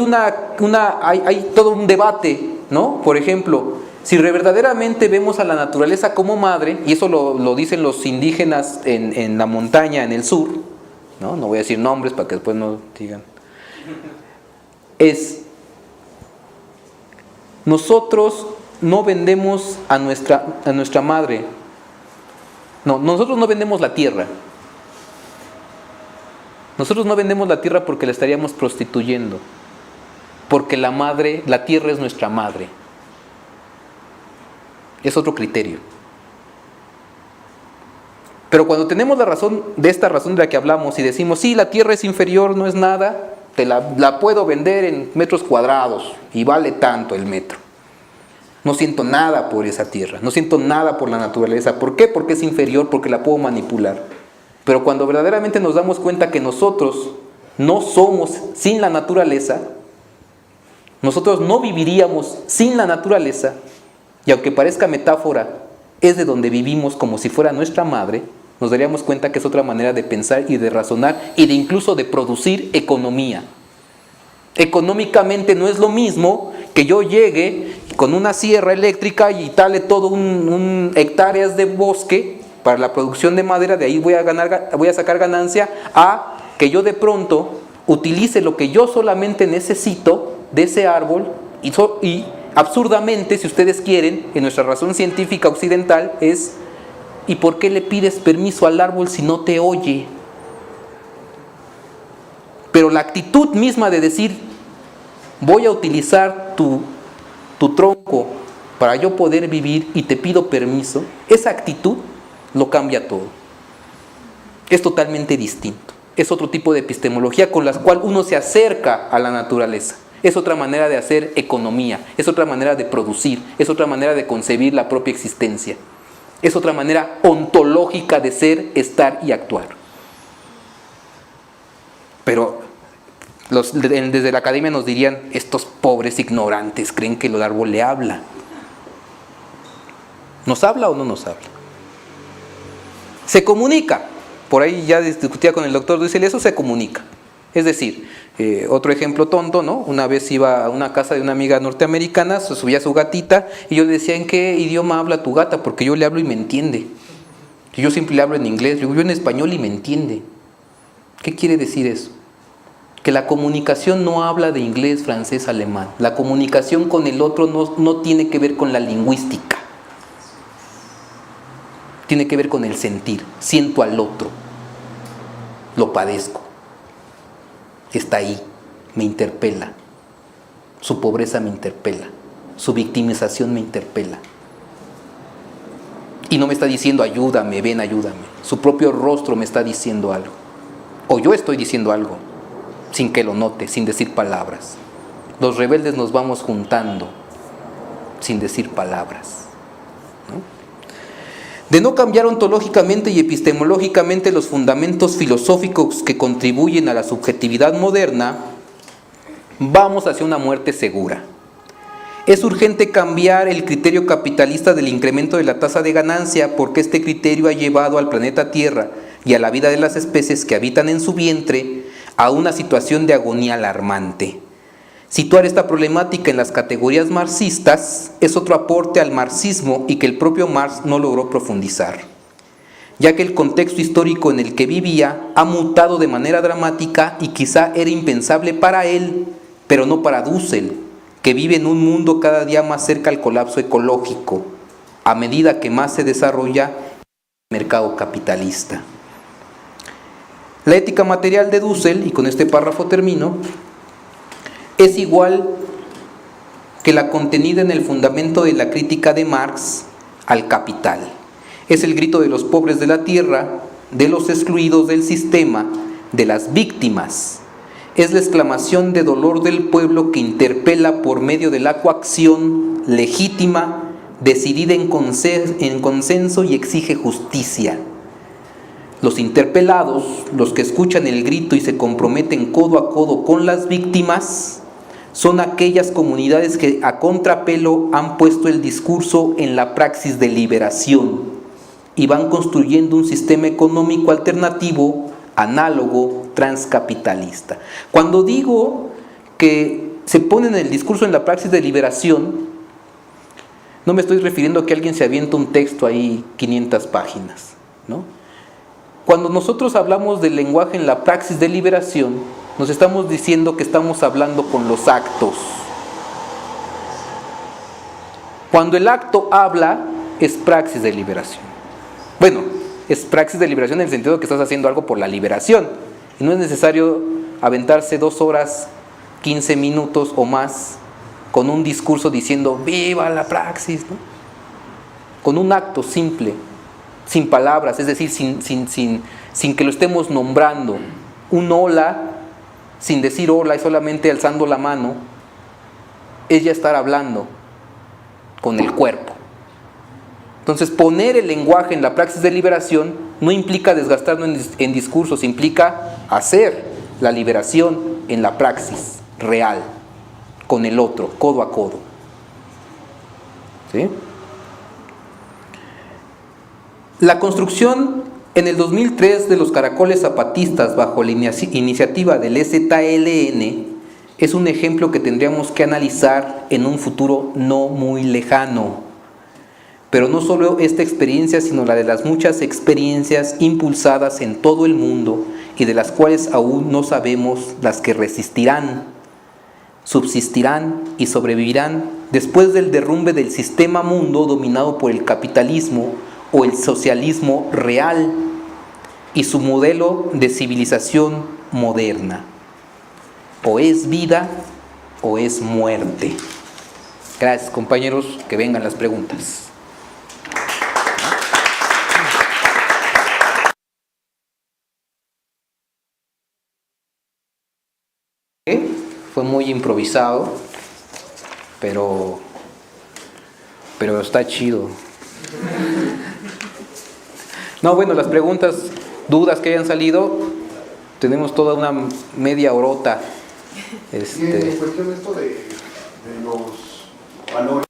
hay todo un debate, ¿no? Por ejemplo, si verdaderamente vemos a la naturaleza como madre, y eso lo dicen los indígenas en la montaña, en el sur, ¿no? No voy a decir nombres para que después no digan. Nosotros no vendemos a nuestra madre. No, nosotros no vendemos la tierra. Nosotros no vendemos la tierra porque la estaríamos prostituyendo. Porque la tierra es nuestra madre. Es otro criterio. Pero cuando tenemos esta razón de la que hablamos y decimos, sí, la tierra es inferior, no es nada, la puedo vender en metros cuadrados y vale tanto el metro. No siento nada por esa tierra, no siento nada por la naturaleza. ¿Por qué? Porque es inferior, porque la puedo manipular. Pero cuando verdaderamente nos damos cuenta que nosotros no somos sin la naturaleza, nosotros no viviríamos sin la naturaleza, y aunque parezca metáfora, es de donde vivimos como si fuera nuestra madre, nos daríamos cuenta que es otra manera de pensar y de razonar y de incluso de producir economía. Económicamente no es lo mismo que yo llegue con una sierra eléctrica y tale todo un hectáreas de bosque para la producción de madera, de ahí voy a sacar ganancia, a que yo de pronto utilice lo que yo solamente necesito de ese árbol y absurdamente, si ustedes quieren, en nuestra razón científica occidental es: ¿y por qué le pides permiso al árbol si no te oye? Pero la actitud misma de decir: voy a utilizar tu tronco para yo poder vivir y te pido permiso, esa actitud lo cambia todo. Es totalmente distinto. Es otro tipo de epistemología con la cual uno se acerca a la naturaleza. Es otra manera de hacer economía, es otra manera de producir, es otra manera de concebir la propia existencia. Es otra manera ontológica de ser, estar y actuar. Pero desde la academia nos dirían: estos pobres ignorantes creen que el árbol le habla. ¿Nos habla o no nos habla? Se comunica. Por ahí ya discutía con el doctor Dussel, eso se comunica. Es decir, otro ejemplo tonto, ¿no? Una vez iba a una casa de una amiga norteamericana, se subía su gatita y yo le decía: ¿en qué idioma habla tu gata? Porque yo le hablo y me entiende. Y yo siempre le hablo en inglés, yo en español y me entiende. ¿Qué quiere decir eso? Que la comunicación no habla de inglés, francés, alemán. La comunicación con el otro no tiene que ver con la lingüística. Tiene que ver con el sentir. Siento al otro. Lo padezco. Está ahí. Me interpela. Su pobreza me interpela. Su victimización me interpela. Y no me está diciendo: ayúdame, ven, ayúdame. Su propio rostro me está diciendo algo. O yo estoy diciendo algo, sin que lo note, sin decir palabras. Los rebeldes nos vamos juntando, sin decir palabras, ¿no? De no cambiar ontológicamente y epistemológicamente los fundamentos filosóficos que contribuyen a la subjetividad moderna, vamos hacia una muerte segura. Es urgente cambiar el criterio capitalista del incremento de la tasa de ganancia, porque este criterio ha llevado al planeta Tierra y a la vida de las especies que habitan en su vientre a una situación de agonía alarmante. Situar esta problemática en las categorías marxistas es otro aporte al marxismo y que el propio Marx no logró profundizar, ya que el contexto histórico en el que vivía ha mutado de manera dramática y quizá era impensable para él, pero no para Dussel, que vive en un mundo cada día más cerca al colapso ecológico, a medida que más se desarrolla el mercado capitalista. La ética material de Dussel, y con este párrafo termino, es igual que la contenida en el fundamento de la crítica de Marx al capital. Es el grito de los pobres de la tierra, de los excluidos del sistema, de las víctimas. Es la exclamación de dolor del pueblo que interpela por medio de la coacción legítima, decidida en consenso y exige justicia. Los interpelados, los que escuchan el grito y se comprometen codo a codo con las víctimas, son aquellas comunidades que a contrapelo han puesto el discurso en la praxis de liberación y van construyendo un sistema económico alternativo, análogo, transcapitalista. Cuando digo que se pone en el discurso en la praxis de liberación, no me estoy refiriendo a que alguien se avienta un texto ahí 500 páginas, ¿no? Cuando nosotros hablamos del lenguaje en la praxis de liberación, nos estamos diciendo que estamos hablando con los actos. Cuando el acto habla, es praxis de liberación. Bueno, es praxis de liberación en el sentido de que estás haciendo algo por la liberación. Y no es necesario aventarse 2 horas, 15 minutos o más con un discurso diciendo ¡viva la praxis!, ¿no? Con un acto simple, sin palabras, es decir, sin que lo estemos nombrando. Un hola, sin decir hola y solamente alzando la mano, es ya estar hablando con el cuerpo. Entonces, poner el lenguaje en la praxis de liberación no implica desgastarlo en discursos, implica hacer la liberación en la praxis real, con el otro, codo a codo. ¿Sí? La construcción en el 2003 de los caracoles zapatistas bajo la iniciativa del EZLN es un ejemplo que tendríamos que analizar en un futuro no muy lejano. Pero no solo esta experiencia, sino la de las muchas experiencias impulsadas en todo el mundo y de las cuales aún no sabemos las que resistirán, subsistirán y sobrevivirán después del derrumbe del sistema mundo dominado por el capitalismo o el socialismo real y su modelo de civilización moderna. O es vida o es muerte. Gracias, compañeros, que vengan las preguntas. Fue muy improvisado, pero está chido. No, bueno, las preguntas, dudas que hayan salido, tenemos toda una media horota. Y en cuestión de esto de los valores,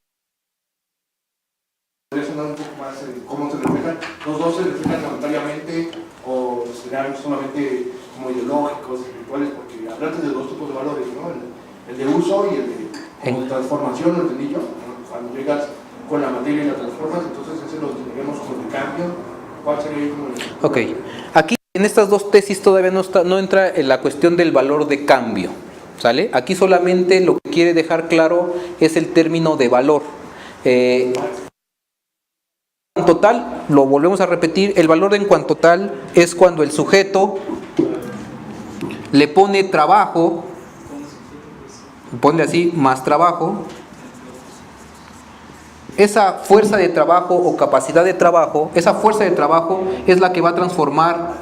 ¿podrías hablar un poco más de cómo se reflejan? ¿Los dos se reflejan monetariamente o serán solamente como ideológicos, espirituales? Porque hablaste de dos tipos de valores, ¿no? El de uso y el de como transformación, ¿lo entendí yo? Cuando llegas con la materia y la transformas, entonces ese lo tendríamos como de cambio. ¿Cuál sería como el... Ok, aquí en estas dos tesis todavía no entra en la cuestión del valor de cambio, ¿sale? Aquí solamente lo que quiere dejar claro es el término de valor. En total, lo volvemos a repetir, el valor en cuanto tal es cuando el sujeto le pone trabajo, ponle así, más trabajo. Esa fuerza de trabajo o capacidad de trabajo, esa fuerza de trabajo es la que va a transformar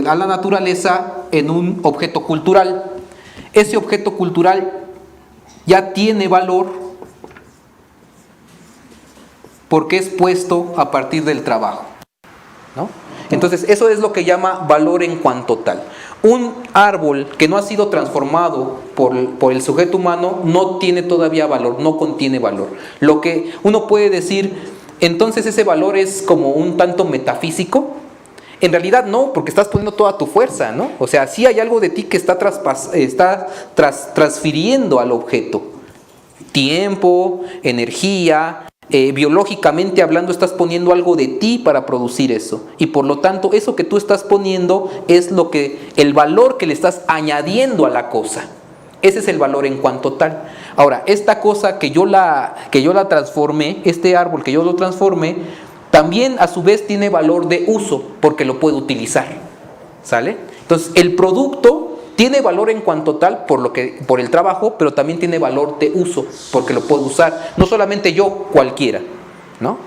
a la naturaleza en un objeto cultural. Ese objeto cultural ya tiene valor porque es puesto a partir del trabajo, ¿no? Entonces, eso es lo que llama valor en cuanto tal. Un árbol que no ha sido transformado por el sujeto humano no tiene todavía valor, no contiene valor. Lo que uno puede decir, entonces ese valor es como un tanto metafísico. En realidad no, porque estás poniendo toda tu fuerza, ¿no? O sea, sí hay algo de ti que está transfiriendo al objeto. Tiempo, energía. Biológicamente hablando estás poniendo algo de ti para producir eso y por lo tanto eso que tú estás poniendo es el valor que le estás añadiendo a la cosa. Ese es el valor en cuanto tal. Ahora, esta cosa que yo la transformé, este árbol que yo lo transformé, también a su vez tiene valor de uso porque lo puedo utilizar, ¿sale? Entonces el producto tiene valor en cuanto tal por el trabajo, pero también tiene valor de uso, porque lo puedo usar. No solamente yo, cualquiera, ¿no?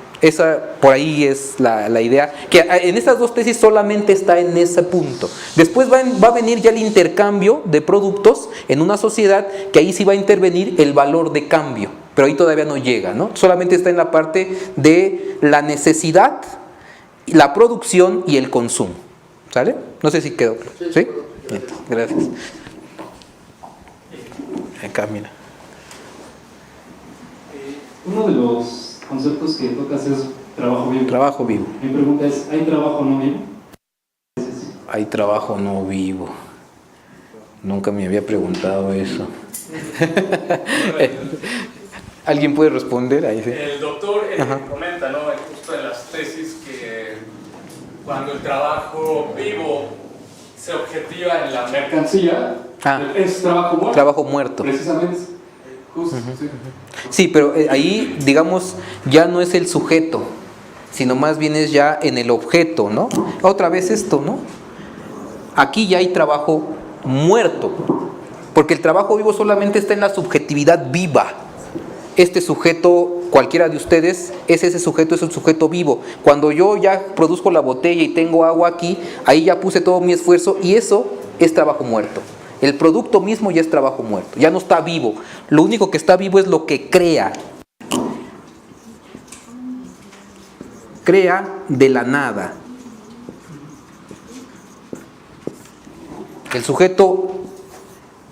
Por ahí es la idea, que en estas dos tesis solamente está en ese punto. Después va a venir ya el intercambio de productos en una sociedad, que ahí sí va a intervenir el valor de cambio, pero ahí todavía no llega, ¿no? Solamente está en la parte de la necesidad, la producción y el consumo, ¿sale? No sé si quedó claro, ¿sí? Gracias. Acá, mira. Uno de los conceptos que tocas es trabajo vivo. Trabajo vivo. Mi pregunta es, ¿hay trabajo no vivo? Hay trabajo no vivo. Nunca me había preguntado eso. ¿Alguien puede responder? Ahí sí. El doctor comenta, ¿no? Justo en las tesis que cuando el trabajo vivo se objetiva en la mercancía, es trabajo muerto. Trabajo muerto. Precisamente. Justo, sí. Sí, pero ahí, digamos, ya no es el sujeto, sino más bien es ya en el objeto, ¿no? Otra vez esto, ¿no? Aquí ya hay trabajo muerto, porque el trabajo vivo solamente está en la subjetividad viva. Este sujeto, cualquiera de ustedes, ese sujeto es un sujeto vivo. Cuando yo ya produzco la botella y tengo agua aquí, ahí ya puse todo mi esfuerzo y eso es trabajo muerto. El producto mismo ya es trabajo muerto, ya no está vivo. Lo único que está vivo es lo que crea. Crea de la nada. El sujeto,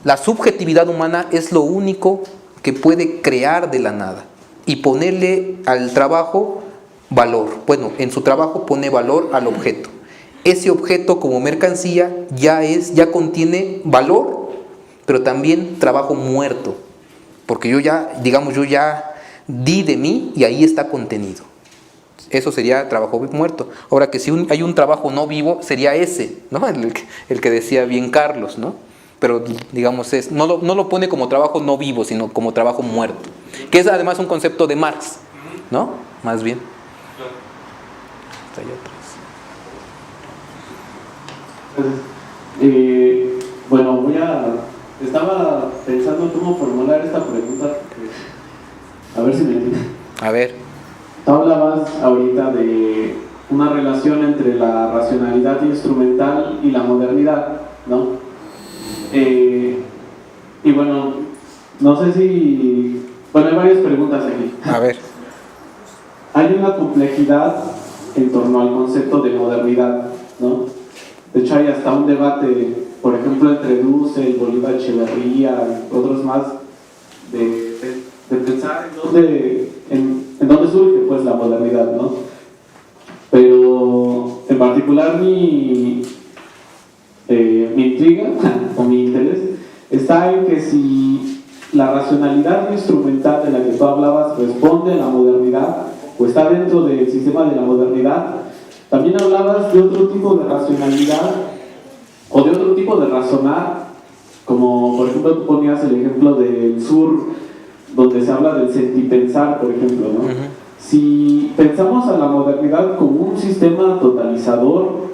la subjetividad humana es lo único que puede crear de la nada y ponerle al trabajo valor. Bueno, en su trabajo pone valor al objeto. Ese objeto como mercancía ya contiene valor, pero también trabajo muerto, porque yo ya di de mí y ahí está contenido. Eso sería trabajo muerto. Ahora que si hay un trabajo no vivo, sería ese, ¿no? El que decía bien Carlos, ¿no? Pero digamos no lo pone como trabajo no vivo, sino como trabajo muerto, que es además un concepto de Marx, ¿no? Más bien. Bueno, estaba pensando cómo formular esta pregunta, a ver si me entiendes. A ver. Tú hablabas ahorita de una relación entre la racionalidad instrumental y la modernidad, ¿no? Y bueno, no sé si... Bueno, hay varias preguntas aquí. A ver. Hay una complejidad en torno al concepto de modernidad, ¿no? De hecho, hay hasta un debate, por ejemplo, entre Dussel, Bolívar Echeverría y otros más, de pensar en dónde surge pues la modernidad, ¿no? Pero en particular mi intriga o mi interés está en que si la racionalidad instrumental de la que tú hablabas responde a la modernidad o está dentro del sistema de la modernidad. También hablabas de otro tipo de racionalidad o de otro tipo de razonar, como por ejemplo tú ponías el ejemplo del sur, donde se habla del sentipensar, por ejemplo, ¿no? Uh-huh. Si pensamos a la modernidad como un sistema totalizador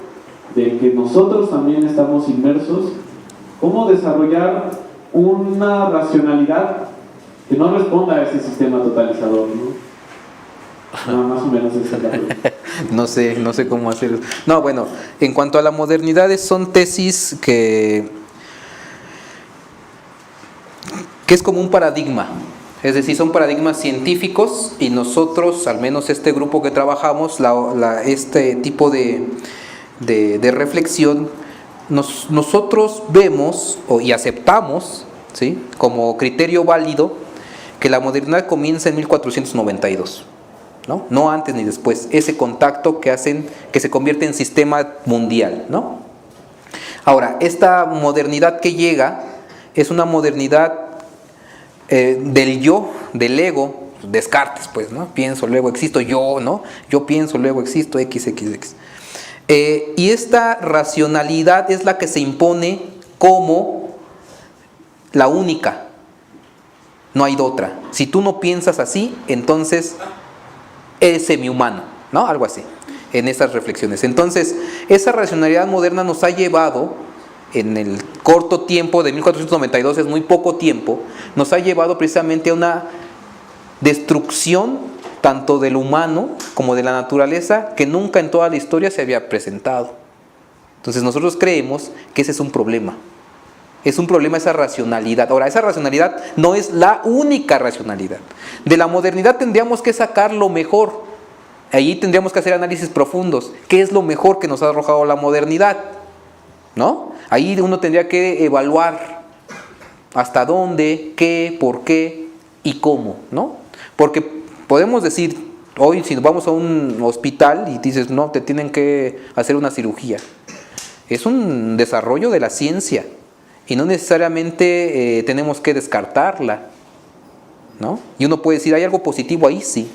del que nosotros también estamos inmersos, ¿cómo desarrollar una racionalidad que no responda a ese sistema totalizador, ¿no? Más o menos esa es la pregunta. No sé cómo hacer eso. No, bueno, en cuanto a la modernidad, son tesis que es como un paradigma. Es decir, son paradigmas científicos y nosotros, al menos este grupo que trabajamos, este tipo de reflexión, nosotros vemos y aceptamos, ¿sí?, como criterio válido que la modernidad comienza en 1492. No antes ni después, ese contacto que se convierte en sistema mundial, ¿no? Ahora, esta modernidad que llega es una modernidad del yo, del ego, Descartes, pues, ¿no? Pienso, luego existo, yo, ¿no? Yo pienso, luego existo, XXX. Y esta racionalidad es la que se impone como la única, no hay otra. Si tú no piensas así, entonces eres semihumano, ¿no? Algo así, en esas reflexiones. Entonces, esa racionalidad moderna nos ha llevado, en el corto tiempo de 1492, es muy poco tiempo, nos ha llevado precisamente a una destrucción tanto del humano como de la naturaleza que nunca en toda la historia se había presentado. Entonces nosotros creemos que ese es un problema. Es un problema esa racionalidad. Ahora, esa racionalidad no es la única racionalidad. De la modernidad tendríamos que sacar lo mejor. Allí tendríamos que hacer análisis profundos. ¿Qué es lo mejor que nos ha arrojado la modernidad? ¿No? Ahí uno tendría que evaluar hasta dónde, qué, por qué y cómo, ¿no? Porque podemos decir, hoy si vamos a un hospital y dices, no, te tienen que hacer una cirugía. Es un desarrollo de la ciencia. Y no necesariamente tenemos que descartarla, ¿no? Y uno puede decir, ¿hay algo positivo ahí? Sí.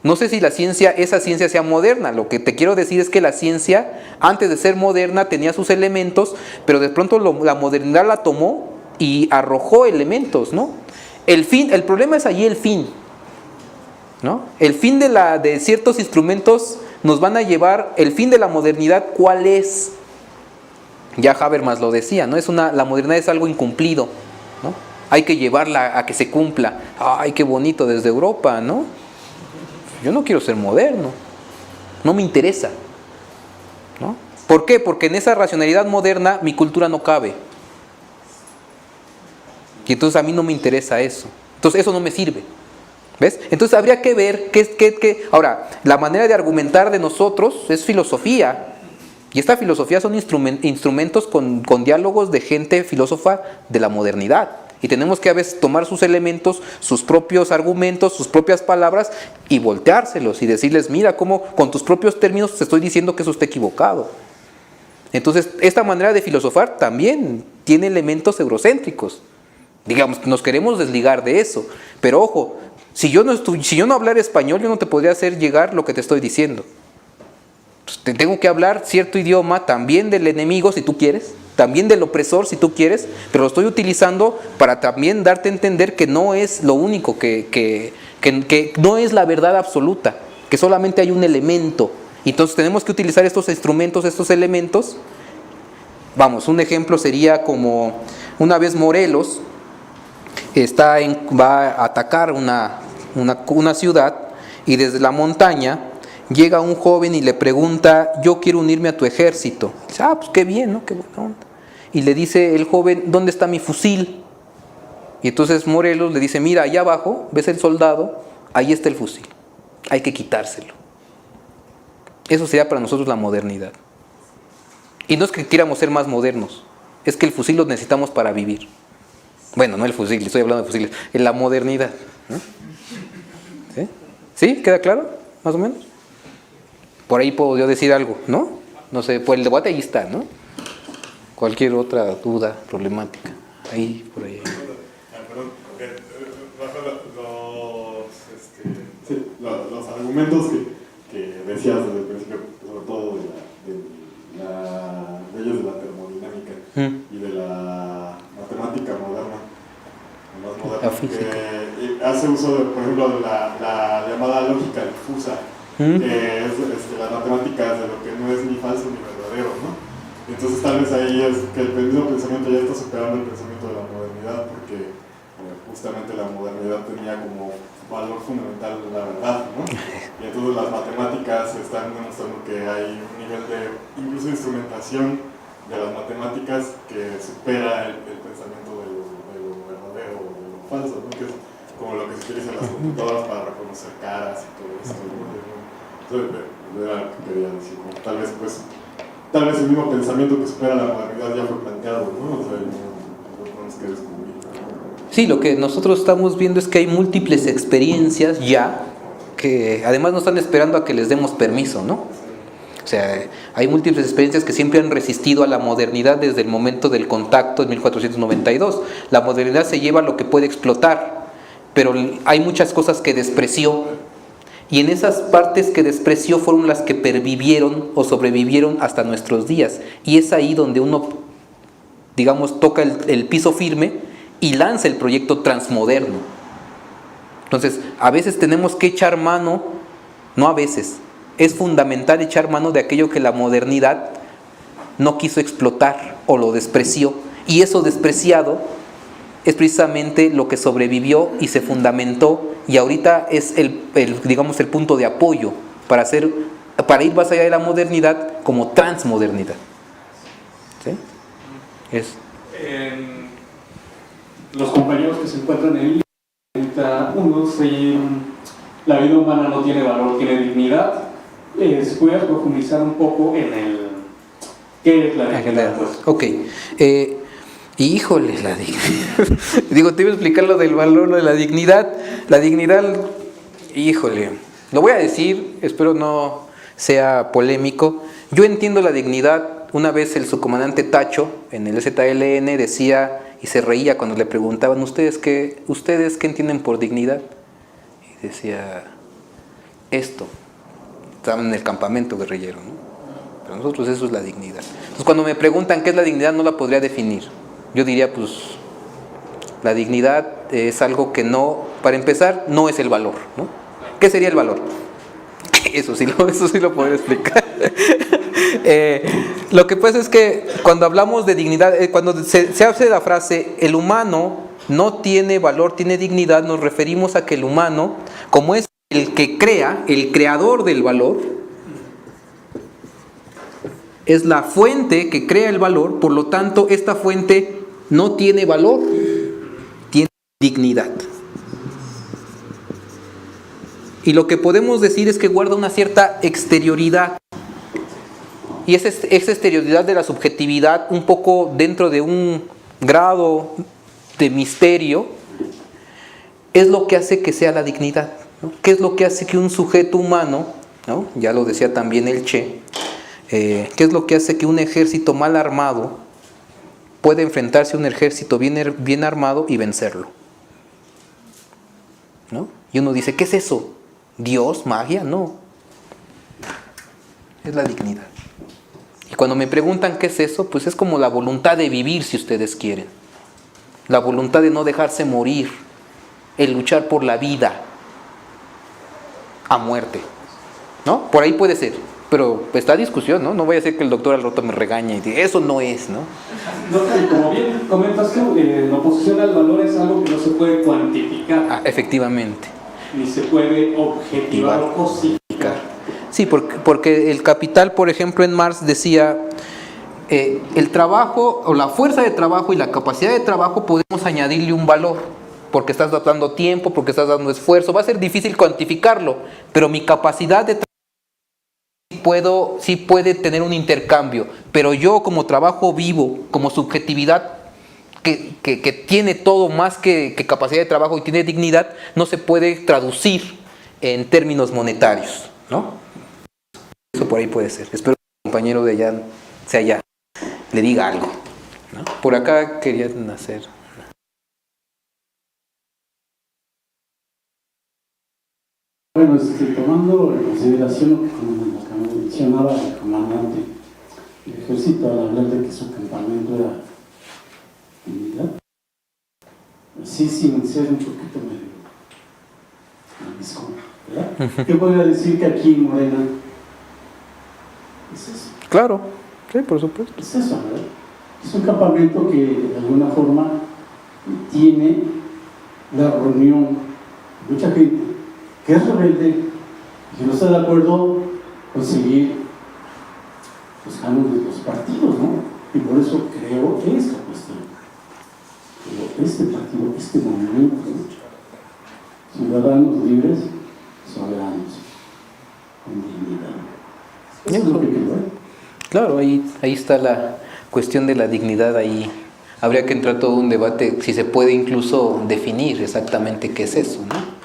No sé si esa ciencia sea moderna. Lo que te quiero decir es que la ciencia, antes de ser moderna, tenía sus elementos, pero de pronto la modernidad la tomó y arrojó elementos, ¿no? El problema es allí el fin, ¿no? El fin de ciertos instrumentos nos van a llevar, el fin de la modernidad, ¿cuál es? Ya Habermas lo decía, ¿no? La modernidad es algo incumplido, ¿no? Hay que llevarla a que se cumpla. Ay, qué bonito desde Europa, ¿no? Yo no quiero ser moderno, no me interesa, ¿no? ¿Por qué? Porque en esa racionalidad moderna mi cultura no cabe. Y entonces a mí no me interesa eso. Entonces eso no me sirve. ¿Ves? Entonces habría que ver ahora, la manera de argumentar de nosotros es filosofía. Y esta filosofía son instrumentos con diálogos de gente filósofa de la modernidad. Y tenemos que a veces tomar sus elementos, sus propios argumentos, sus propias palabras y volteárselos y decirles, mira cómo con tus propios términos te estoy diciendo que eso está equivocado. Entonces, esta manera de filosofar también tiene elementos eurocéntricos. Digamos, nos queremos desligar de eso. Pero ojo, si yo no hablara español, yo no te podría hacer llegar lo que te estoy diciendo. Te tengo que hablar cierto idioma también del enemigo, si tú quieres, también del opresor, si tú quieres, pero lo estoy utilizando para también darte a entender que no es lo único, que no es la verdad absoluta, que solamente hay un elemento. Entonces tenemos que utilizar estos instrumentos, estos elementos. Vamos, un ejemplo sería como una vez Morelos va a atacar una ciudad y desde la montaña llega un joven y le pregunta, yo quiero unirme a tu ejército. Y dice, pues qué bien, ¿no? Qué buena onda. Y le dice el joven, ¿dónde está mi fusil? Y entonces Morelos le dice, mira, allá abajo, ¿ves el soldado? Ahí está el fusil. Hay que quitárselo. Eso sería para nosotros la modernidad. Y no es que quieramos ser más modernos, es que el fusil lo necesitamos para vivir. Bueno, no el fusil, estoy hablando de fusiles, en la modernidad. ¿No? ¿Sí? ¿Sí? ¿Queda claro? ¿Más o menos? Por ahí puedo yo decir algo, ¿no? No sé, pues el debate ahí está, ¿no? Cualquier otra duda, problemática. Ahí, por ahí. Los argumentos que decías desde el principio, sobre todo de las leyes de la termodinámica y de la matemática moderna, más moderna, La física. que hace uso, por ejemplo, de la llamada lógica difusa, que es las matemáticas de lo que no es ni falso ni verdadero, ¿no? Entonces tal vez ahí es que el mismo pensamiento ya está superando el pensamiento de la modernidad, porque justamente la modernidad tenía como valor fundamental la verdad, ¿no? Y entonces las matemáticas están demostrando que hay un nivel de incluso instrumentación de las matemáticas que supera el pensamiento de lo verdadero o de lo falso, ¿no? Que es como lo que se utiliza en las computadoras para reconocer caras y todo esto, ¿no? Entonces, era lo que quería decir, ¿no? Tal vez el mismo pensamiento que supera la modernidad ya fue planteado, ¿no? O sea, no tenemos que descubrir. Sí, lo que nosotros estamos viendo es que hay múltiples experiencias ya que además no están esperando a que les demos permiso, ¿no? O sea, hay múltiples experiencias que siempre han resistido a la modernidad desde el momento del contacto en 1492. La modernidad se lleva lo que puede explotar, pero hay muchas cosas que despreció. Y en esas partes que despreció fueron las que pervivieron o sobrevivieron hasta nuestros días. Y es ahí donde uno, digamos, toca el piso firme y lanza el proyecto transmoderno. Entonces, a veces tenemos que echar mano, no a veces, es fundamental echar mano de aquello que la modernidad no quiso explotar o lo despreció. Y eso despreciado es precisamente lo que sobrevivió y se fundamentó y ahorita es digamos, el punto de apoyo para ir más allá de la modernidad como transmodernidad. ¿Sí? Los compañeros que se encuentran en el 31, la vida humana no tiene valor, tiene dignidad. ¿Se puede profundizar un poco en qué es la dignidad? Pues? Ok. Híjole, la dignidad. Digo, te iba a explicar lo del valor, lo de la dignidad. La dignidad, híjole. Lo voy a decir, espero no sea polémico. Yo entiendo la dignidad. Una vez el subcomandante Tacho en el ZLN decía y se reía cuando le preguntaban, ¿ustedes qué entienden por dignidad? Y decía, esto. Estaban en el campamento guerrillero, ¿no? Pero nosotros eso es la dignidad. Entonces cuando me preguntan qué es la dignidad, no la podría definir. Yo diría, pues, la dignidad es algo que no, para empezar, no es el valor, ¿no? ¿Qué sería el valor? Eso sí lo podría explicar. Lo que pasa es que cuando hablamos de dignidad, cuando se hace la frase, el humano no tiene valor, tiene dignidad, nos referimos a que el humano, como es el que crea, el creador del valor, es la fuente que crea el valor, por lo tanto, esta fuente no tiene valor. dignidad. Y lo que podemos decir es que guarda una cierta exterioridad. Y esa exterioridad de la subjetividad, un poco dentro de un grado de misterio, es lo que hace que sea la dignidad, ¿no? ¿Qué es lo que hace que un sujeto humano, ¿no? Ya lo decía también el Che, ¿qué es lo que hace que un ejército mal armado pueda enfrentarse a un ejército bien armado y vencerlo? ¿No? Y uno dice, ¿qué es eso? ¿Dios? ¿Magia? No. Es la dignidad. Y cuando me preguntan qué es eso, pues es como la voluntad de vivir, si ustedes quieren. La voluntad de no dejarse morir. El luchar por la vida a muerte, ¿no? Por ahí puede ser, pero está discusión, ¿no? No vaya a ser que el doctor al rato me regañe y diga, eso no es, ¿no? No, y como bien comentas tú, la oposición al valor es algo que no se puede cuantificar. Ah, efectivamente. Ni se puede objetivar o cosificar. Sí, porque el Capital, por ejemplo, en Marx decía, el trabajo, o la fuerza de trabajo y la capacidad de trabajo podemos añadirle un valor. Porque estás dando tiempo, porque estás dando esfuerzo. Va a ser difícil cuantificarlo, pero mi capacidad de trabajo sí puede tener un intercambio. Pero yo como trabajo vivo, como subjetividad que tiene todo más que capacidad de trabajo y tiene dignidad, no se puede traducir en términos monetarios, ¿no? Eso por ahí puede ser. Espero que el compañero de allá le diga algo, ¿no? Por acá querían hacer... Bueno, tomando en consideración lo que mencionaba el comandante del ejército al hablar de que su campamento era unidad, sí, sin ser un poquito medio visco, ¿verdad? Yo podría decir que aquí en Morena es eso. Claro, sí, por supuesto. Es eso, ¿verdad? Es un campamento que de alguna forma tiene la reunión de mucha gente que es rebelde y que no está de acuerdo con seguir los caminos de los partidos, ¿no? Y por eso creo esta cuestión. Pero este partido, este movimiento, ciudadanos libres, soberanos, con dignidad. Eso es lo que creo, ¿eh? Claro, ahí está la cuestión de la dignidad. Ahí habría que entrar todo un debate si se puede incluso definir exactamente qué es eso, ¿no?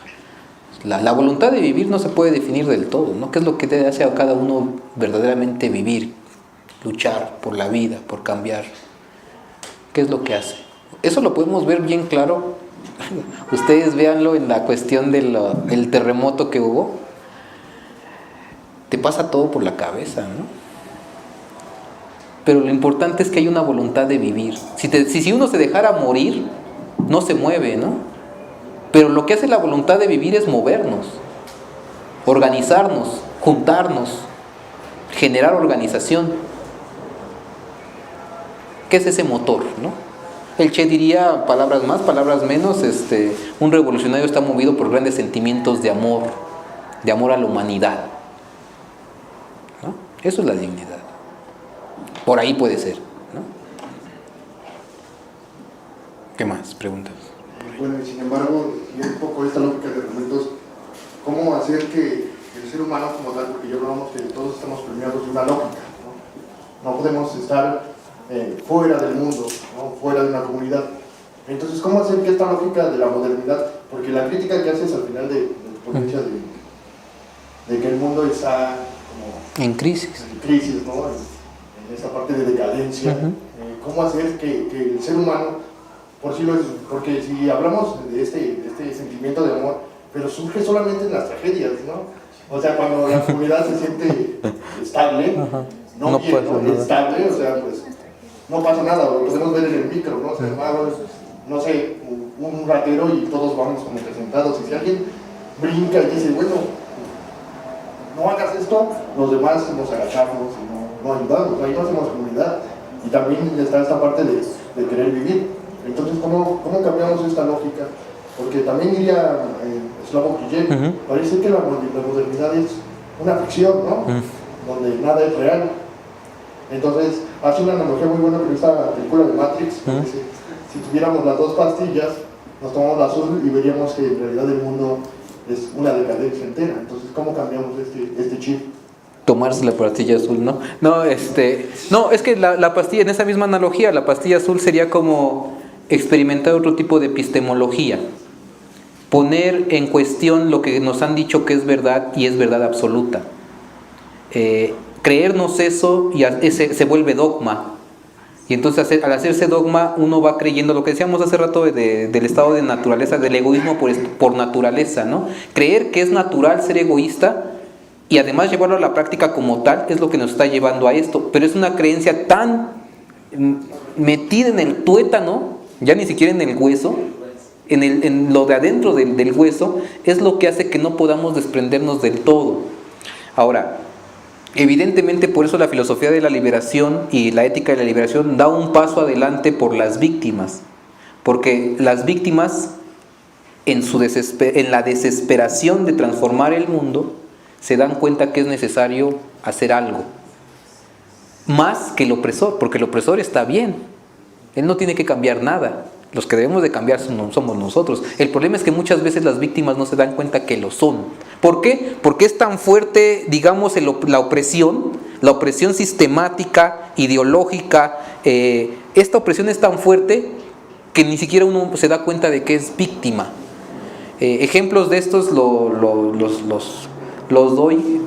La voluntad de vivir no se puede definir del todo, ¿no? ¿Qué es lo que te hace a cada uno verdaderamente vivir, luchar por la vida, por cambiar? ¿Qué es lo que hace? Eso lo podemos ver bien claro. Ustedes véanlo en la cuestión del terremoto que hubo. Te pasa todo por la cabeza, ¿no? Pero lo importante es que hay una voluntad de vivir. Si uno se dejara morir, no se mueve, ¿no? Pero lo que hace la voluntad de vivir es movernos, organizarnos, juntarnos, generar organización. ¿Qué es ese motor, no? El Che diría, palabras más, palabras menos, un revolucionario está movido por grandes sentimientos de amor a la humanidad, ¿no? Eso es la dignidad. Por ahí puede ser, ¿no? ¿Qué más? Preguntas. Bueno, y sin embargo, y un poco esta lógica de argumentos, ¿cómo hacer que el ser humano como tal, porque yo hablamos que todos estamos permeados de una lógica, ¿no? No podemos estar fuera del mundo, ¿no? Fuera de una comunidad. Entonces, ¿cómo hacer que esta lógica de la modernidad, porque la crítica que haces al final de potencia de que el mundo está como en crisis, ¿no? En esa parte de decadencia, ¿cómo hacer que el ser humano por sí porque si hablamos de este sentimiento de amor, pero surge solamente en las tragedias, ¿no? O sea, cuando la comunidad se siente estable, no bien, ¿no? Estable, o sea, pues no pasa nada, lo podemos ver en el micro, ¿no? O sea, no sé, un ratero y todos vamos como que sentados, y si alguien brinca y dice, bueno, no hagas esto, los demás nos agachamos y no ayudamos, ahí no hacemos comunidad, y también está esta parte de querer vivir. Entonces, ¿cómo cambiamos esta lógica? Porque también diría Slavoj Žižek, parece que la modernidad es una ficción, ¿no? Donde nada es real. Entonces, hace una analogía muy buena con esta película de Matrix, dice, si tuviéramos las dos pastillas, nos tomamos la azul y veríamos que en realidad el mundo es una decadencia entera. Entonces, ¿cómo cambiamos este chip? Tomarse la pastilla azul, ¿no? No, es que la pastilla, en esa misma analogía, la pastilla azul sería como experimentar otro tipo de epistemología. Poner en cuestión lo que nos han dicho que es verdad y es verdad absoluta. Creernos eso y se vuelve dogma. Y entonces al hacerse dogma uno va creyendo lo que decíamos hace rato del estado de naturaleza, del egoísmo por naturaleza, ¿no? Creer que es natural ser egoísta y además llevarlo a la práctica como tal es lo que nos está llevando a esto. Pero es una creencia tan metida en el tuétano, ya ni siquiera en el hueso, en lo de adentro del hueso, es lo que hace que no podamos desprendernos del todo. Ahora, evidentemente por eso la filosofía de la liberación y la ética de la liberación da un paso adelante por las víctimas, porque las víctimas en la desesperación de transformar el mundo se dan cuenta que es necesario hacer algo más que el opresor, porque el opresor está bien, él no tiene que cambiar nada. Los que debemos de cambiar somos nosotros. El problema es que muchas veces las víctimas no se dan cuenta que lo son. ¿Por qué? Porque es tan fuerte, digamos, la opresión sistemática, ideológica. Esta opresión es tan fuerte que ni siquiera uno se da cuenta de que es víctima. Ejemplos de estos los doy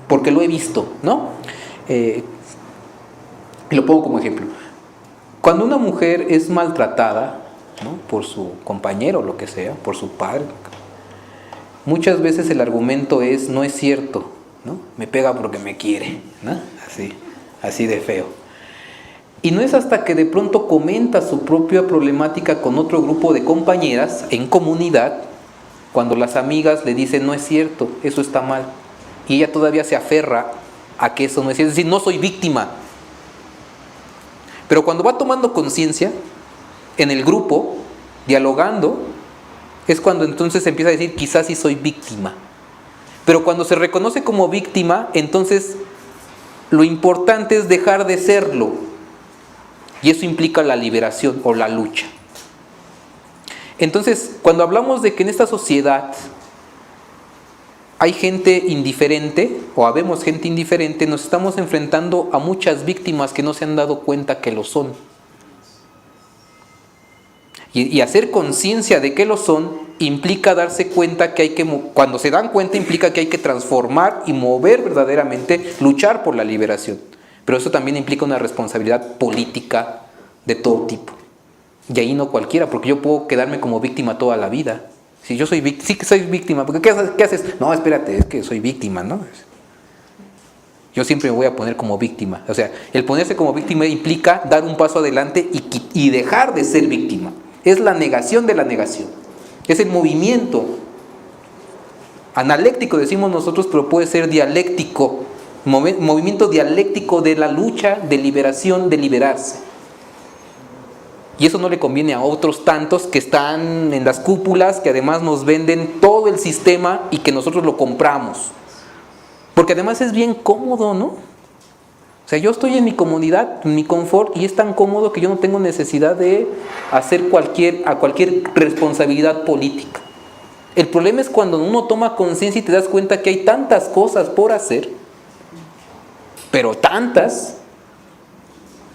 porque lo he visto, ¿no? Y lo pongo como ejemplo. Cuando una mujer es maltratada, ¿no?, por su compañero o lo que sea, por su padre, muchas veces el argumento es: no es cierto, ¿no? Me pega porque me quiere, ¿no? Así de feo. Y no es hasta que de pronto comenta su propia problemática con otro grupo de compañeras en comunidad, cuando las amigas le dicen: no es cierto, eso está mal. Y ella todavía se aferra a que eso no es cierto, es decir, no soy víctima. Pero cuando va tomando conciencia en el grupo, dialogando, es cuando entonces empieza a decir: quizás sí soy víctima. Pero cuando se reconoce como víctima, entonces lo importante es dejar de serlo. Y eso implica la liberación o la lucha. Entonces, cuando hablamos de que en esta sociedad hay gente indiferente, o habemos gente indiferente, nos estamos enfrentando a muchas víctimas que no se han dado cuenta que lo son. Y hacer conciencia de que lo son implica darse cuenta que cuando se dan cuenta, implica que hay que transformar y mover verdaderamente, luchar por la liberación. Pero eso también implica una responsabilidad política de todo tipo. Y ahí no cualquiera, porque yo puedo quedarme como víctima toda la vida. Si yo sí que soy víctima, porque ¿qué haces? No, espérate, es que soy víctima, ¿no? Yo siempre me voy a poner como víctima. O sea, el ponerse como víctima implica dar un paso adelante y dejar de ser víctima. Es la negación de la negación. Es el movimiento analéctico, decimos nosotros, pero puede ser dialéctico. Movimiento dialéctico de la lucha, de liberación, de liberarse. Y eso no le conviene a otros tantos que están en las cúpulas, que además nos venden todo el sistema y que nosotros lo compramos. Porque además es bien cómodo, ¿no? O sea, yo estoy en mi comodidad, en mi confort, y es tan cómodo que yo no tengo necesidad de hacer cualquier responsabilidad política. El problema es cuando uno toma conciencia y te das cuenta que hay tantas cosas por hacer, pero tantas,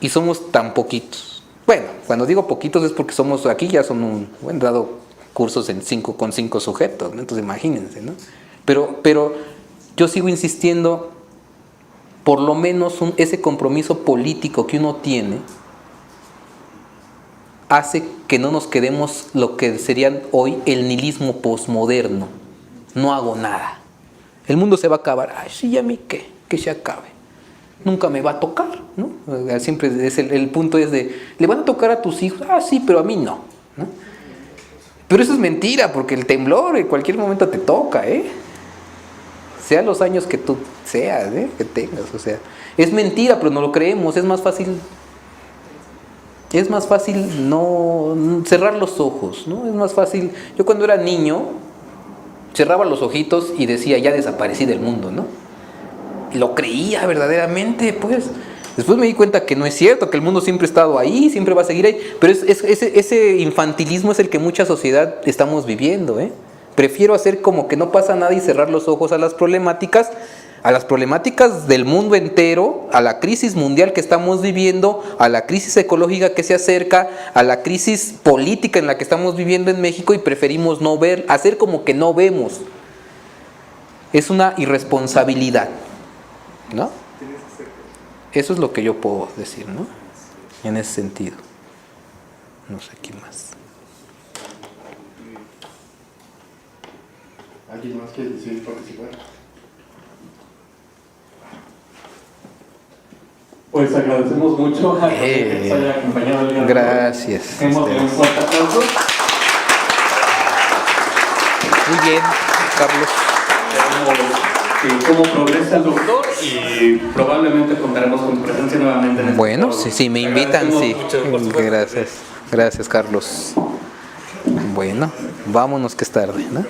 y somos tan poquitos. Bueno, cuando digo poquitos es porque somos aquí, ya son han dado cursos con 5 sujetos, ¿no? Entonces imagínense, ¿no? Pero yo sigo insistiendo, por lo menos ese compromiso político que uno tiene hace que no nos quedemos lo que serían hoy el nihilismo posmoderno. No hago nada. El mundo se va a acabar. Ay, sí, ¿y a mí qué? Que se acabe. Nunca me va a tocar, ¿no? Siempre es el punto es de, ¿le van a tocar a tus hijos? Ah, sí, pero a mí no, ¿no? Pero eso es mentira, porque el temblor en cualquier momento te toca, sea los años que tú seas, que tengas, o sea, es mentira, pero no lo creemos. Es más fácil no cerrar los ojos, ¿no? Es más fácil. Yo cuando era niño cerraba los ojitos y decía: ya desaparecí del mundo, ¿no? Lo creía verdaderamente, pues. Después me di cuenta que no es cierto, que el mundo siempre ha estado ahí, siempre va a seguir ahí. Pero ese infantilismo es el que mucha sociedad estamos viviendo, ¿eh? Prefiero hacer como que no pasa nada y cerrar los ojos a las problemáticas del mundo entero, a la crisis mundial que estamos viviendo, a la crisis ecológica que se acerca, a la crisis política en la que estamos viviendo en México, y preferimos no ver, hacer como que no vemos. Es una irresponsabilidad, ¿no? Eso es lo que yo puedo decir, ¿no? En ese sentido. No sé quién más. ¿Alguien más quiere decir participar? Pues agradecemos mucho a que nos haya acompañado el día de hoy. Gracias. Hemos tenido un fuerte aplauso. Muy bien, Carlos. Cómo progresa el doctor, y probablemente contaremos con tu presencia nuevamente en este Bueno, foro. si me invitan, sí. Mucho, por supuesto. Gracias. Gracias, Carlos. Bueno, vámonos que es tarde, ¿no?